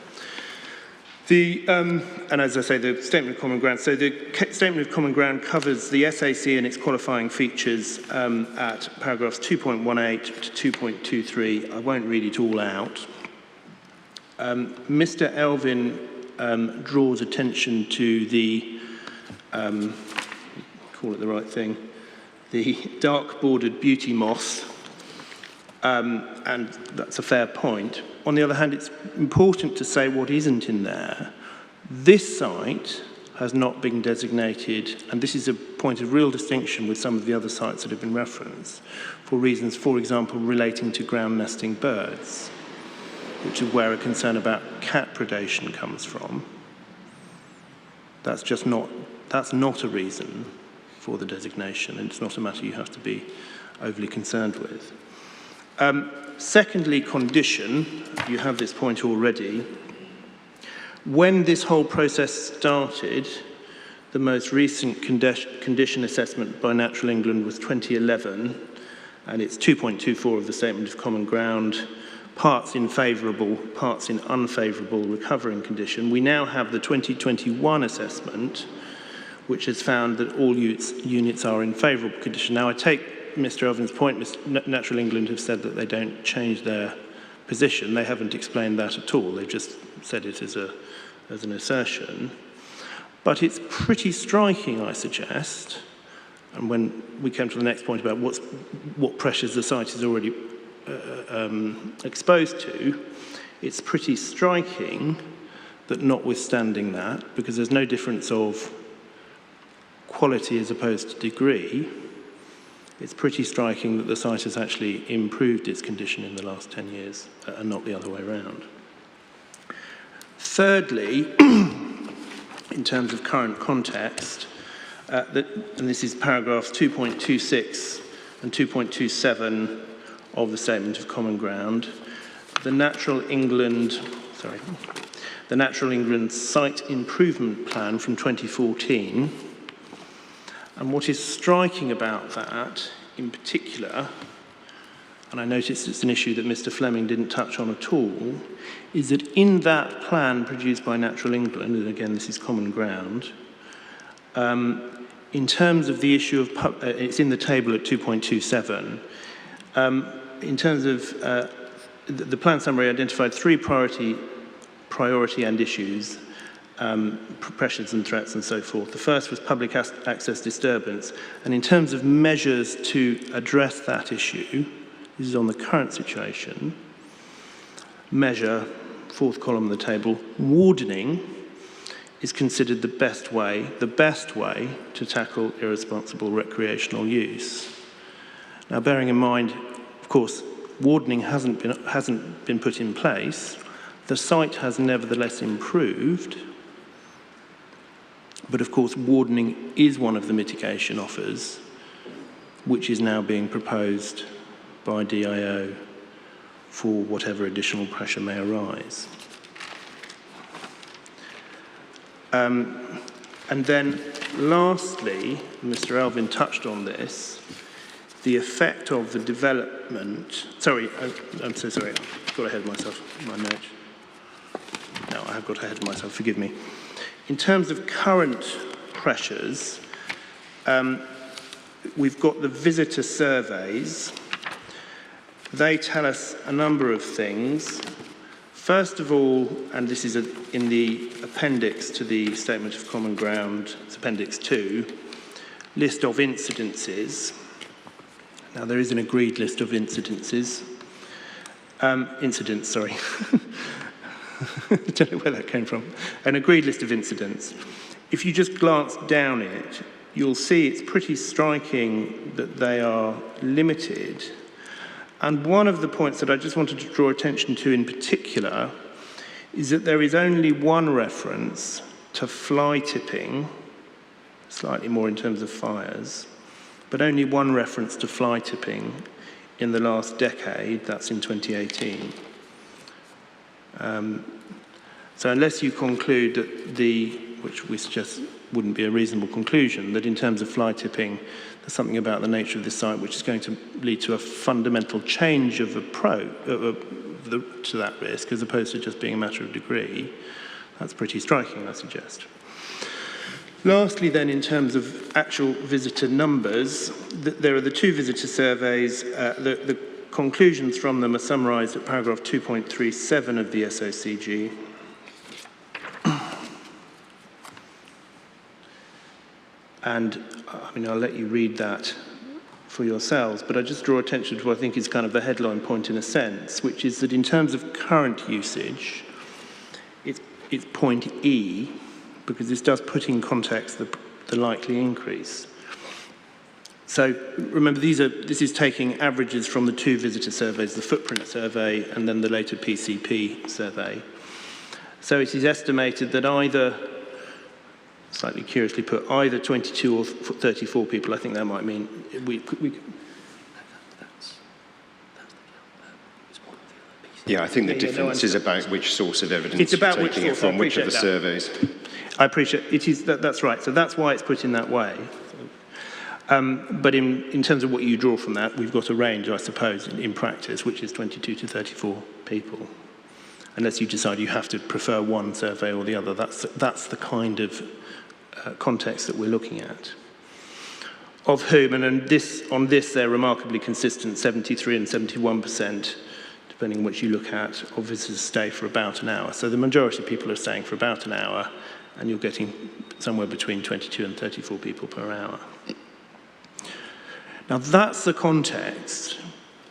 And as I say, the Statement of Common Ground. So the Statement of Common Ground covers the SAC and its qualifying features at paragraphs 2.18 to 2.23. I won't read it all out. Mr. Elvin draws attention to the, call it the right thing, the dark-bordered beauty moss, and that's a fair point. On the other hand, it's important to say what isn't in there. This site has not been designated, and this is a point of real distinction with some of the other sites that have been referenced, for reasons, for example, relating to ground nesting birds, which is where a concern about cat predation comes from. That's not a reason for the designation, and it's not a matter you have to be overly concerned with. Secondly, condition, you have this point already. When this whole process started, the most recent condition assessment by Natural England was 2011, and it's 2.24 of the Statement of Common Ground, parts in favourable, parts in unfavourable recovering condition. We now have the 2021 assessment, which has found that all units are in favourable condition. Now, I take Mr. Elvin's point. Natural England have said that they don't change their position. They haven't explained that at all. They've just said it as an assertion. But it's pretty striking, I suggest, and when we came to the next point about what pressures the site is already exposed to, it's pretty striking that notwithstanding that, because there's no difference of quality as opposed to degree, it's pretty striking that the site has actually improved its condition in the last 10 years and not the other way around. Thirdly, in terms of current context, and this is paragraphs 2.26 and 2.27 of the Statement of Common Ground, the Natural England Site Improvement Plan from 2014. And what is striking about that, in particular, and I noticed it's an issue that Mr. Fleming didn't touch on at all, is that in that plan produced by Natural England, and again this is Common Ground, in terms of the issue of, it's in the table at 2.27, in terms of, the plan summary identified three priority and issues, pressures and threats and so forth. The first was public access disturbance, and in terms of measures to address that issue, this is on the current situation, measure, fourth column of the table, wardening is considered the best way to tackle irresponsible recreational use. Now, bearing in mind, of course, wardening hasn't been put in place, the site has nevertheless improved. But of course, wardening is one of the mitigation offers, which is now being proposed by DIO for whatever additional pressure may arise. And then lastly, Mr. Elvin touched on this, the effect of the development, I'm so sorry, I've got ahead of myself, my note. No, I have got ahead of myself, forgive me. In terms of current pressures, we've got the visitor surveys. They tell us a number of things. First of all, and this is in the appendix to the Statement of Common Ground, it's Appendix 2, list of incidences. Now, there is an agreed list of incidents, sorry. I don't know where that came from. An agreed list of incidents. If you just glance down it, you'll see it's pretty striking that they are limited. And one of the points that I just wanted to draw attention to in particular is that there is only one reference to fly tipping, slightly more in terms of fires, but only one reference to fly tipping in the last decade, that's in 2018. So unless you conclude that which we suggest wouldn't be a reasonable conclusion, that in terms of fly tipping, there's something about the nature of this site which is going to lead to a fundamental change of approach to that risk, as opposed to just being a matter of degree, That's pretty striking, I suggest. Lastly, then, in terms of actual visitor numbers, there are the 2 visitor surveys. The conclusions from them are summarised at paragraph 2.37 of the SOCG. And, I mean, I'll let you read that for yourselves, but I just draw attention to what I think is kind of the headline point in a sense, which is that in terms of current usage, it's point E, because this does put in context the likely increase. So remember, this is taking averages from the 2 visitor surveys, the footprint survey and then the later PCP survey. So it is estimated that either, slightly curiously put, either 22 or 34 people, I think that might mean, Yeah, I think the difference is about which source of evidence you're taking it from, which of the surveys. I appreciate it. Is that's right. So that's why it's put in that way. But in terms of what you draw from that, we've got a range, I suppose, in practice, which is 22 to 34 people. Unless you decide you have to prefer one survey or the other, that's the kind of context that we're looking at. Of whom, and on this they're remarkably consistent, 73 and 71%, depending on which you look at, of visitors stay for about an hour. So the majority of people are staying for about an hour, and you're getting somewhere between 22 and 34 people per hour. Now that's the context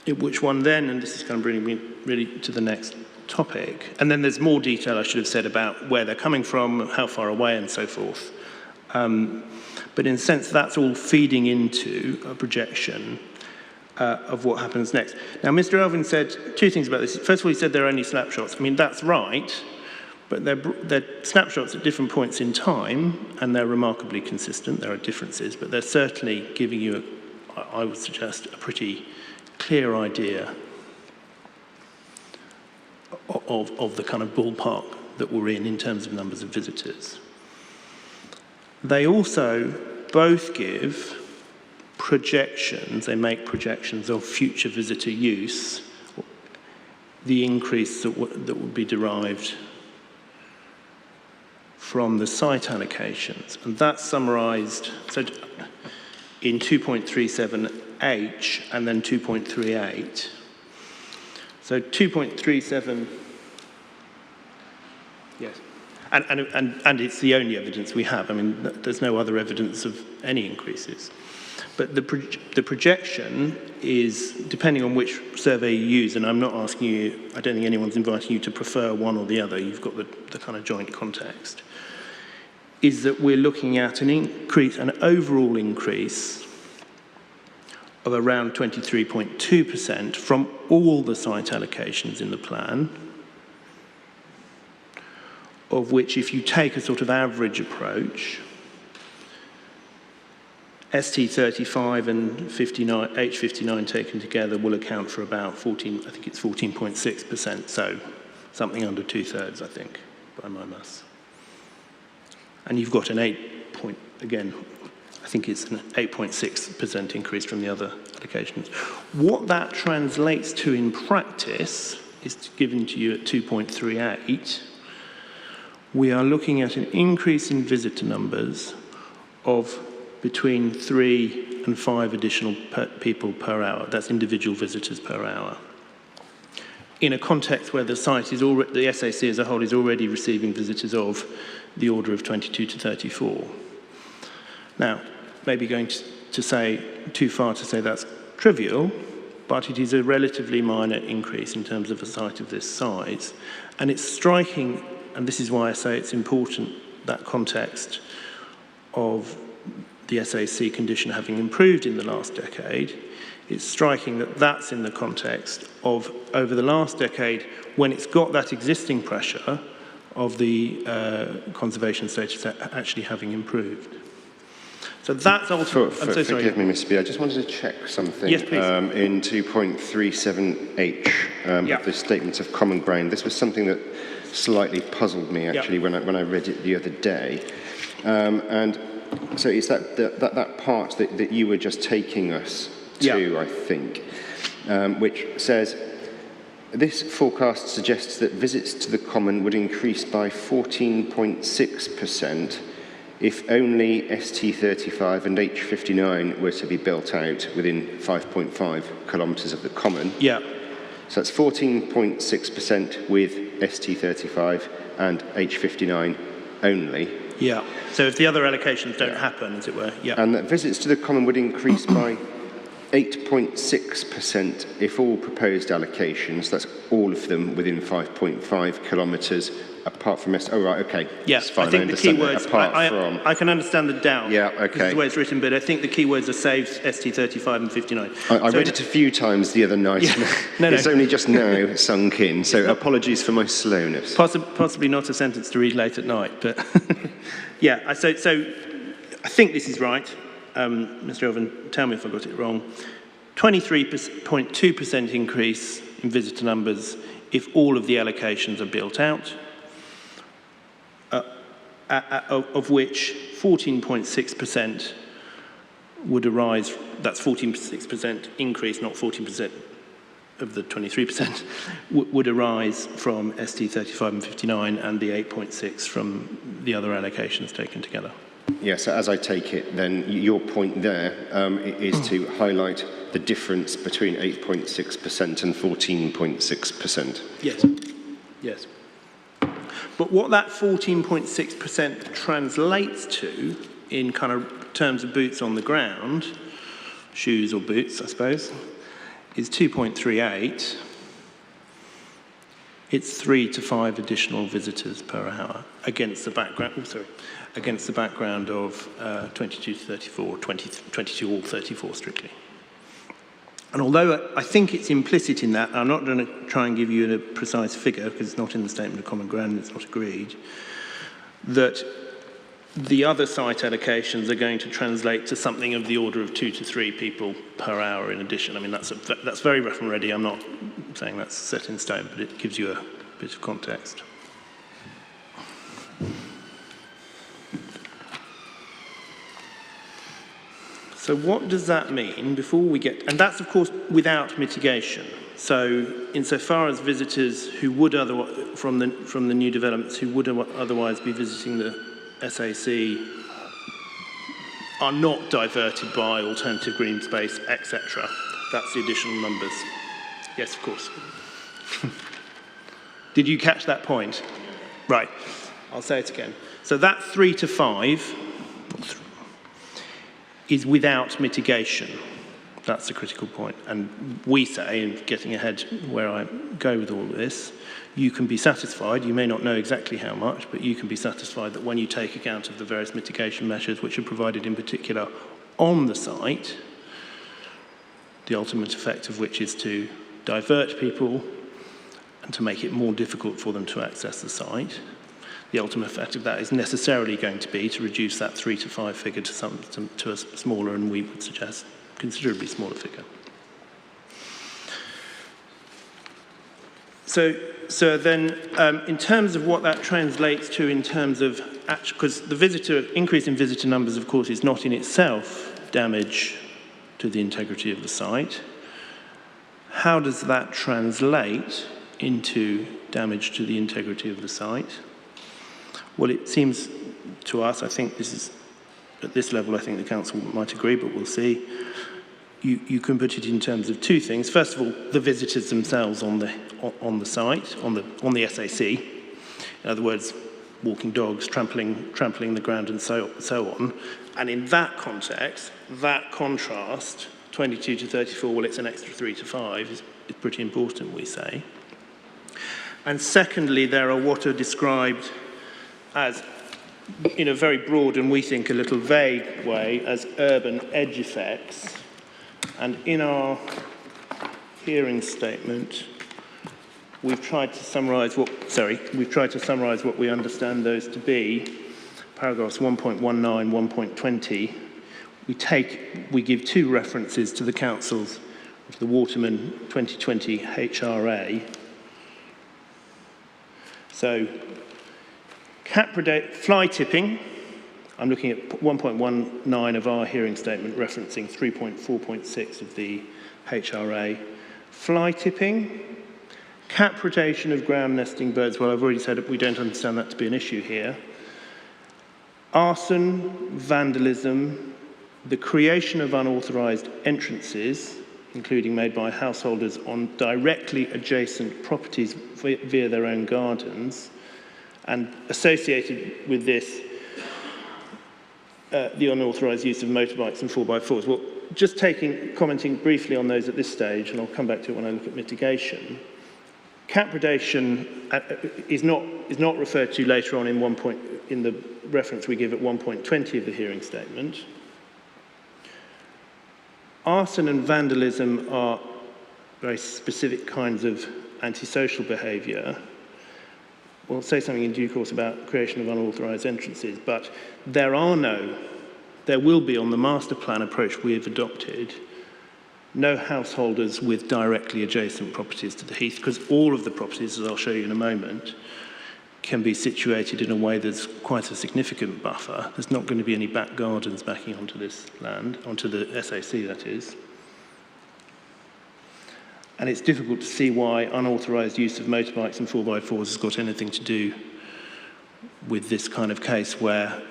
in which one then, and this is kind of bringing me really to the next topic, and then there's more detail I should have said about where they're coming from, how far away, and so forth. But in a sense, that's all feeding into a projection of what happens next. Now, Mr. Elvin said 2 things about this. First of all, he said there are only snapshots. I mean, that's right, but they're snapshots at different points in time, and they're remarkably consistent. There are differences, but they're certainly giving you, I would suggest, a pretty clear idea of the kind of ballpark that we're in terms of numbers of visitors. They also both give projections, they make projections of future visitor use, the increase that would be derived from the site allocations. And that's summarised in 2.37H and then 2.38. So 2.37, yes. And it's the only evidence we have. I mean, there's no other evidence of any increases. But the projection is, depending on which survey you use, and I'm not asking you, I don't think anyone's inviting you to prefer one or the other, you've got the kind of joint context, is that we're looking at an overall increase of around 23.2% from all the site allocations in the plan, of which, if you take a sort of average approach, ST35 and 59, H59 taken together will account for about 14.6%, so something under 2/3, I think, by my maths. And you've got an I think it's an 8.6% increase from the other allocations. What that translates to in practice is given to you at 2.38. We are looking at an increase in visitor numbers of between 3 and 5 additional people per hour. That's individual visitors per hour. In a context where the site is already, the SAC as a whole is already receiving visitors of the order of 22 to 34. Now, maybe going to say too far to say that's trivial, but it is a relatively minor increase in terms of a site of this size. And it's striking, and this is why I say it's important, that context of the SAC condition having improved in the last decade. It's striking that that's in the context of, over the last decade, when it's got that existing pressure of the conservation status actually having improved. So that's also... Forgive me, Mr. B, I just wanted to check something. Yes, please. In 2.37H of the Statements of Common Ground. This was something that slightly puzzled me, actually, when I read it the other day. And so it's that part that you were just taking us to, I think, which says, This forecast suggests that visits to the common would increase by 14.6% if only ST35 and H59 were to be built out within 5.5 kilometres of the common. Yeah. So that's 14.6% with ST35 and H59 only. Yeah. So if the other allocations don't happen, as it were, yeah. And that visits to the common would increase by 8.6% if all proposed allocations, that's all of them within 5.5 kilometres, apart from oh right, okay. Yes, fine, I think the key words, I can understand the doubt. Yeah, okay. This is the way it's written, but I think the key words are saved ST35 and 59. I read it a few times the other night. Yeah. It's only just now sunk in, so apologies for my slowness. Possibly not a sentence to read late at night, but yeah, so I think this is right. Mr. Elvin, tell me if I got it wrong. 23.2% increase in visitor numbers if all of the allocations are built out, of which 14.6% would arise, that's 14.6% increase, not 14% of the 23%, would arise from ST35 and 59 and the 8.6 from the other allocations taken together. Yes, so as I take it, then your point there is to highlight the difference between 8.6% and 14.6%. Yes, yes. But what that 14.6% translates to in kind of terms of boots on the ground, shoes or boots, I suppose, is 2.38. It's 3 to 5 additional visitors per hour against the background, of 22 to 34, 22 or 34 strictly. And although I think it's implicit in that, I'm not going to try and give you a precise figure because it's not in the Statement of Common Ground and it's not agreed, that the other site allocations are going to translate to something of the order of 2 to 3 people per hour in addition. I mean, that's very rough and ready. I'm not saying that's set in stone, but it gives you a bit of context. So what does that mean before we get, and that's of course without mitigation. So insofar as visitors who would otherwise, from the new developments who would otherwise be visiting the SAC are not diverted by alternative green space, etc. That's the additional numbers. Yes, of course. Did you catch that point? Right, I'll say it again. So that 3 to 5 is without mitigation. That's the critical point. And we say, and getting ahead where I go with all of this, you can be satisfied, you may not know exactly how much, but you can be satisfied that when you take account of the various mitigation measures which are provided in particular on the site, the ultimate effect of which is to divert people and to make it more difficult for them to access the site. The ultimate effect of that is necessarily going to be to reduce that 3 to 5 figure to a smaller, and we would suggest considerably smaller figure. So then, in terms of what that translates to in terms of, because the increase in visitor numbers, of course, is not in itself damage to the integrity of the site. How does that translate into damage to the integrity of the site? Well, it seems to us, I think this is, at this level, I think the council might agree, but we'll see. You can put it in terms of two things. First of all, the visitors themselves on the site, on the SAC. In other words, walking dogs, trampling the ground, and so on. And in that context, that contrast, 22 to 34, well, it's an extra 3 to 5, is pretty important, we say. And secondly, there are what are described as, in a very broad and we think a little vague way, as urban edge effects. And in our hearing statement, we've tried to summarise what we understand those to be. Paragraphs 1.19, 1.20. We give two references to the council's, to the Waterman 2020 HRA. So, fly tipping, I'm looking at 1.19 of our hearing statement referencing 3.4.6 of the HRA. Fly tipping Capitation of ground nesting birds, well, I've already said that we don't understand that to be an issue here. Arson, vandalism, the creation of unauthorised entrances, including made by householders on directly adjacent properties via their own gardens, and associated with this, the unauthorised use of motorbikes and 4x4s. Well, just commenting briefly on those at this stage, and I'll come back to it when I look at mitigation. Cat predation is not referred to later on in the reference we give at 1.20 of the hearing statement. Arson and vandalism are very specific kinds of antisocial behaviour. We'll say something in due course about creation of unauthorised entrances, but there will be on the master plan approach we have adopted, no householders with directly adjacent properties to the heath, because all of the properties, as I'll show you in a moment, can be situated in a way that's quite a significant buffer. There's not going to be any back gardens backing onto this land, onto the SAC that is. And it's difficult to see why unauthorised use of motorbikes and 4x4s has got anything to do with this kind of case where,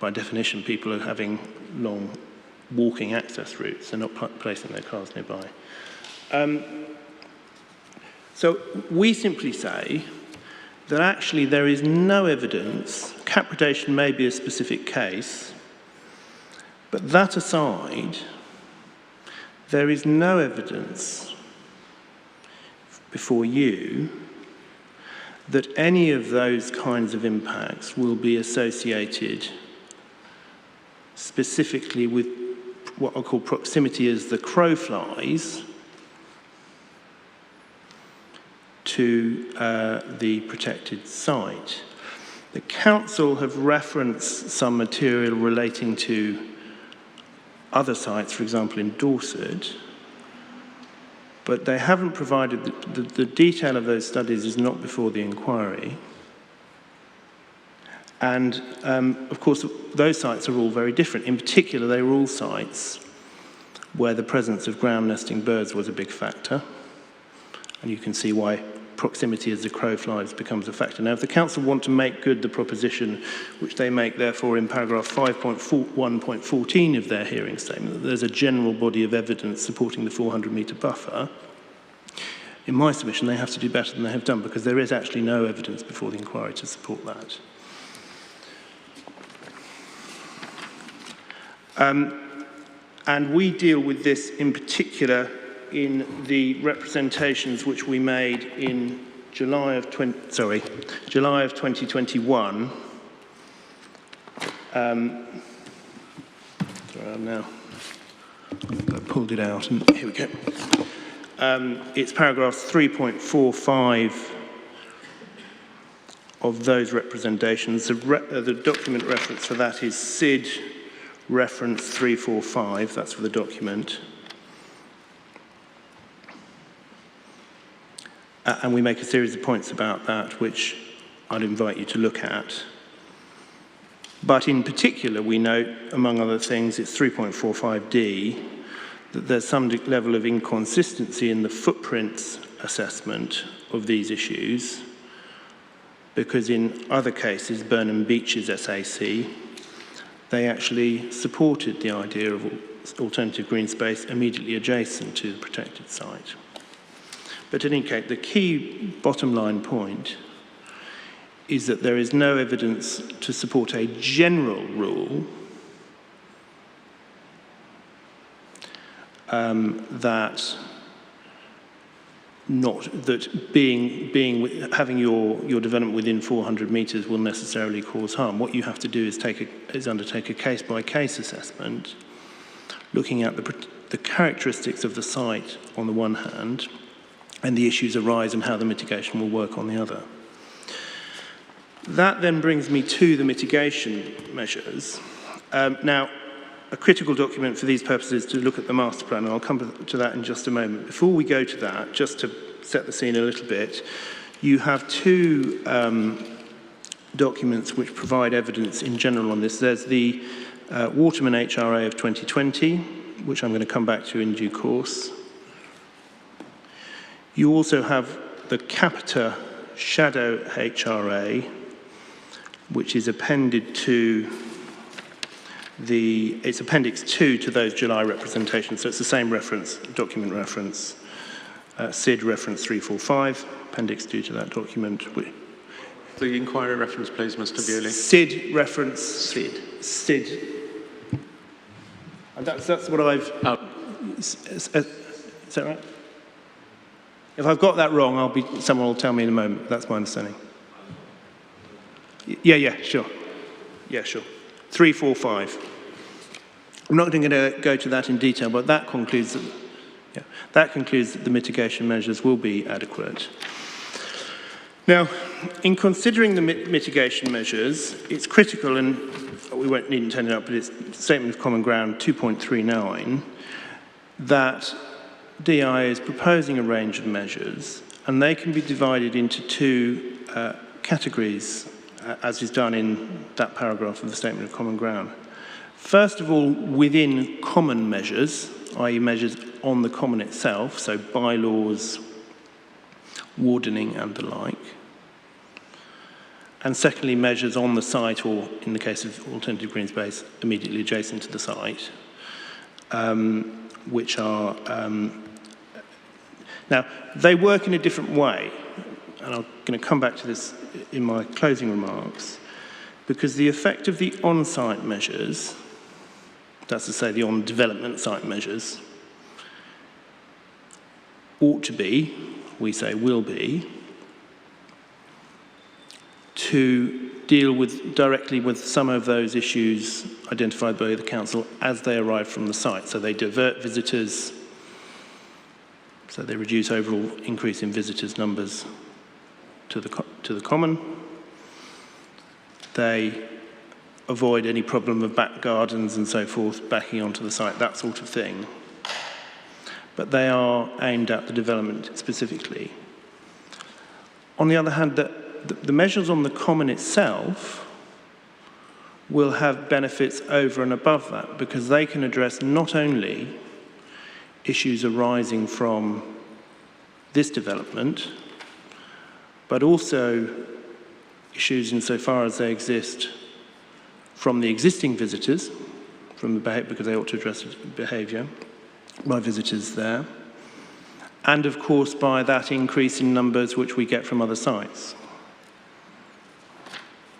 by definition, people are having long walking access routes and not placing their cars nearby. So we simply say that actually there is no evidence, cat predation may be a specific case, but that aside, there is no evidence before you that any of those kinds of impacts will be associated specifically with what I'll call proximity as the crow flies to the protected site. The council have referenced some material relating to other sites, for example in Dorset, but they haven't provided, the detail of those studies is not before the inquiry. And of course, those sites are all very different. In particular, they were all sites where the presence of ground nesting birds was a big factor. And you can see why proximity as the crow flies becomes a factor. Now, if the council want to make good the proposition, which they make therefore in paragraph 5.1.14 of their hearing statement, that there's a general body of evidence supporting the 400-metre buffer, in my submission, they have to do better than they have done, because there is actually no evidence before the inquiry to support that. And we deal with this in particular in the representations which we made in July of 2021. Sorry, I pulled it out and here we go. It's paragraph 3.45 of those representations. The document reference for that is SID reference 345, that's for the document. And we make a series of points about that, which I'd invite you to look at. But in particular, we note, among other things, it's 3.45D, that there's some level of inconsistency in the footprints assessment of these issues, because in other cases, Burnham Beach's SAC, they actually supported the idea of alternative green space immediately adjacent to the protected site. But in any case, the key bottom line point is that there is no evidence to support a general rule having your development within 400 metres will necessarily cause harm. What you have to do is undertake a case-by-case assessment, looking at the characteristics of the site on the one hand, and the issues arise and how the mitigation will work on the other. That then brings me to the mitigation measures. Now, a critical document for these purposes is to look at the master plan, and I'll come to that in just a moment. Before we go to that, just to set the scene a little bit, you have two documents which provide evidence in general on this. There's the Waterman HRA of 2020, which I'm going to come back to in due course. You also have the Capita Shadow HRA, which is appended to it's Appendix 2 to those July representations, so it's the same reference, document reference, SID reference 345, Appendix 2 to that document. The inquiry reference, please, Mr. Bewley. SID reference. SID. And that's what I've... Is that right? If I've got that wrong, someone will tell me in a moment. That's my understanding. Yeah, sure. Yeah, sure. 345. I'm not going to go to that in detail, but that concludes that the mitigation measures will be adequate. Now, in considering the mitigation measures, it's critical, and we won't need to turn it up, but it's Statement of Common Ground 2.39, that DI is proposing a range of measures, and they can be divided into two categories, as is done in that paragraph of the Statement of Common Ground. First of all, within common measures, i.e. measures on the common itself, so bylaws, wardening and the like. And secondly, measures on the site, or in the case of alternative green space, immediately adjacent to the site, which are... now, they work in a different way, and I'm going to come back to this in my closing remarks, because the effect of the on-site measures, that's to say the on-development site measures, ought to be, we say will be, to deal directly with some of those issues identified by the council as they arrive from the site. So they divert visitors, so they reduce overall increase in visitors' numbers to the common. They avoid any problem of back gardens and so forth backing onto the site, that sort of thing. But they are aimed at the development specifically. On the other hand, the measures on the common itself will have benefits over and above that, because they can address not only issues arising from this development, but also issues insofar as they exist from the existing visitors, because they ought to address behaviour by visitors there, and of course by that increase in numbers which we get from other sites,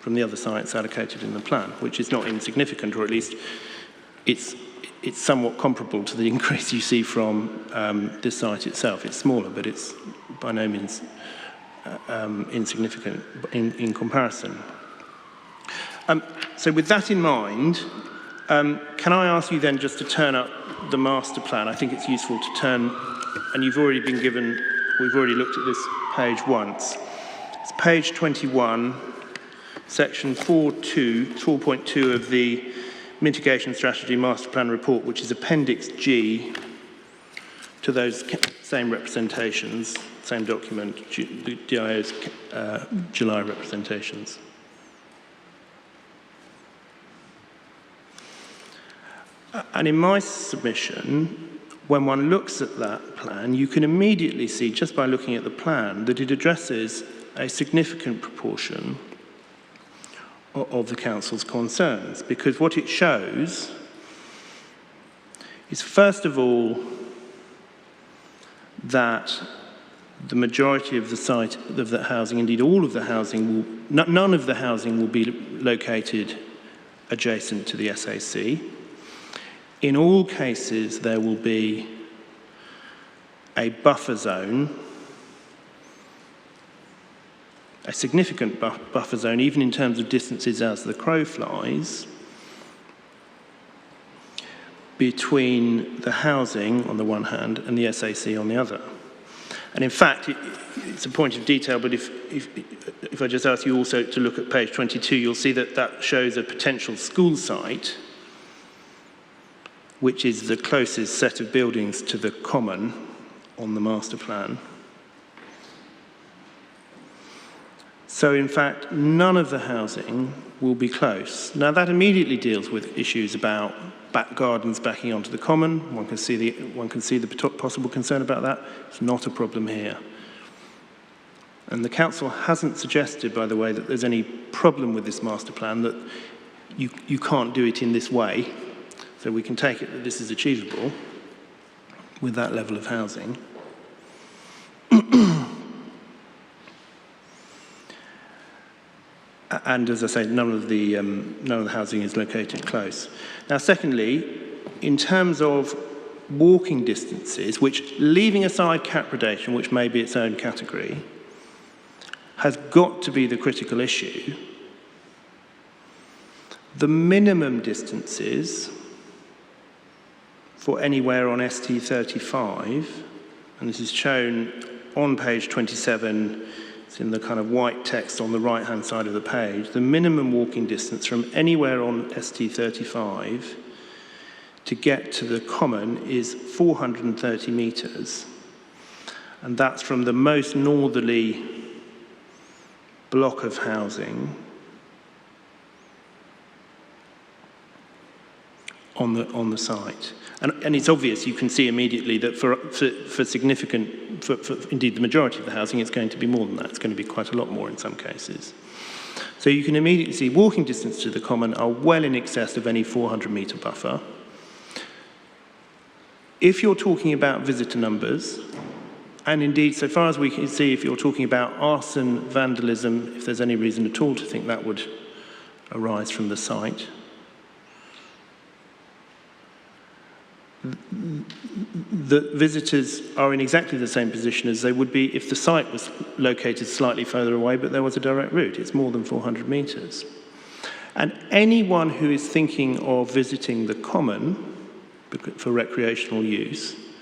from the other sites allocated in the plan, which is not insignificant, or at least it's somewhat comparable to the increase you see from this site itself. It's smaller, but it's by no means insignificant in comparison. So with that in mind, can I ask you then just to turn up the master plan? I think it's useful to turn, and we've already looked at this page once. It's page 21, section 4.2 of the Mitigation Strategy Master Plan Report, which is Appendix G to those same representations, same document, the DIO's July representations. And in my submission, when one looks at that plan, you can immediately see, just by looking at the plan, that it addresses a significant proportion of the council's concerns, because what it shows is, first of all, that the majority of the site of that housing, indeed all of the housing, none of the housing will be located adjacent to the SAC. In all cases, there will be a buffer zone, a significant buffer zone, even in terms of distances as the crow flies, between the housing on the one hand and the SAC on the other. And in fact, it's a point of detail, but if I just ask you also to look at page 22, you'll see that that shows a potential school site, which is the closest set of buildings to the common on the master plan. So in fact, none of the housing will be close. Now that immediately deals with issues about back gardens backing onto the common. One can see the possible concern about that. It's not a problem here. And the council hasn't suggested, by the way, that there's any problem with this master plan, that you can't do it in this way. So we can take it that this is achievable with that level of housing. And as I say, none of the housing is located close. Now, secondly, in terms of walking distances, which, leaving aside cat predation, which may be its own category, has got to be the critical issue. The minimum distances for anywhere on ST35, and this is shown on page 27, it's in the kind of white text on the right-hand side of the page, the minimum walking distance from anywhere on ST35 to get to the common is 430 metres. And that's from the most northerly block of housing on the site. And it's obvious, you can see immediately that for significant, for indeed the majority of the housing, it's going to be more than that. It's going to be quite a lot more in some cases. So you can immediately see walking distance to the common are well in excess of any 400-metre buffer. If you're talking about visitor numbers, and indeed, so far as we can see, if you're talking about arson, vandalism, if there's any reason at all to think that would arise from the site, the visitors are in exactly the same position as they would be if the site was located slightly further away, but there was a direct route. It's more than 400 metres. And anyone who is thinking of visiting the common for recreational use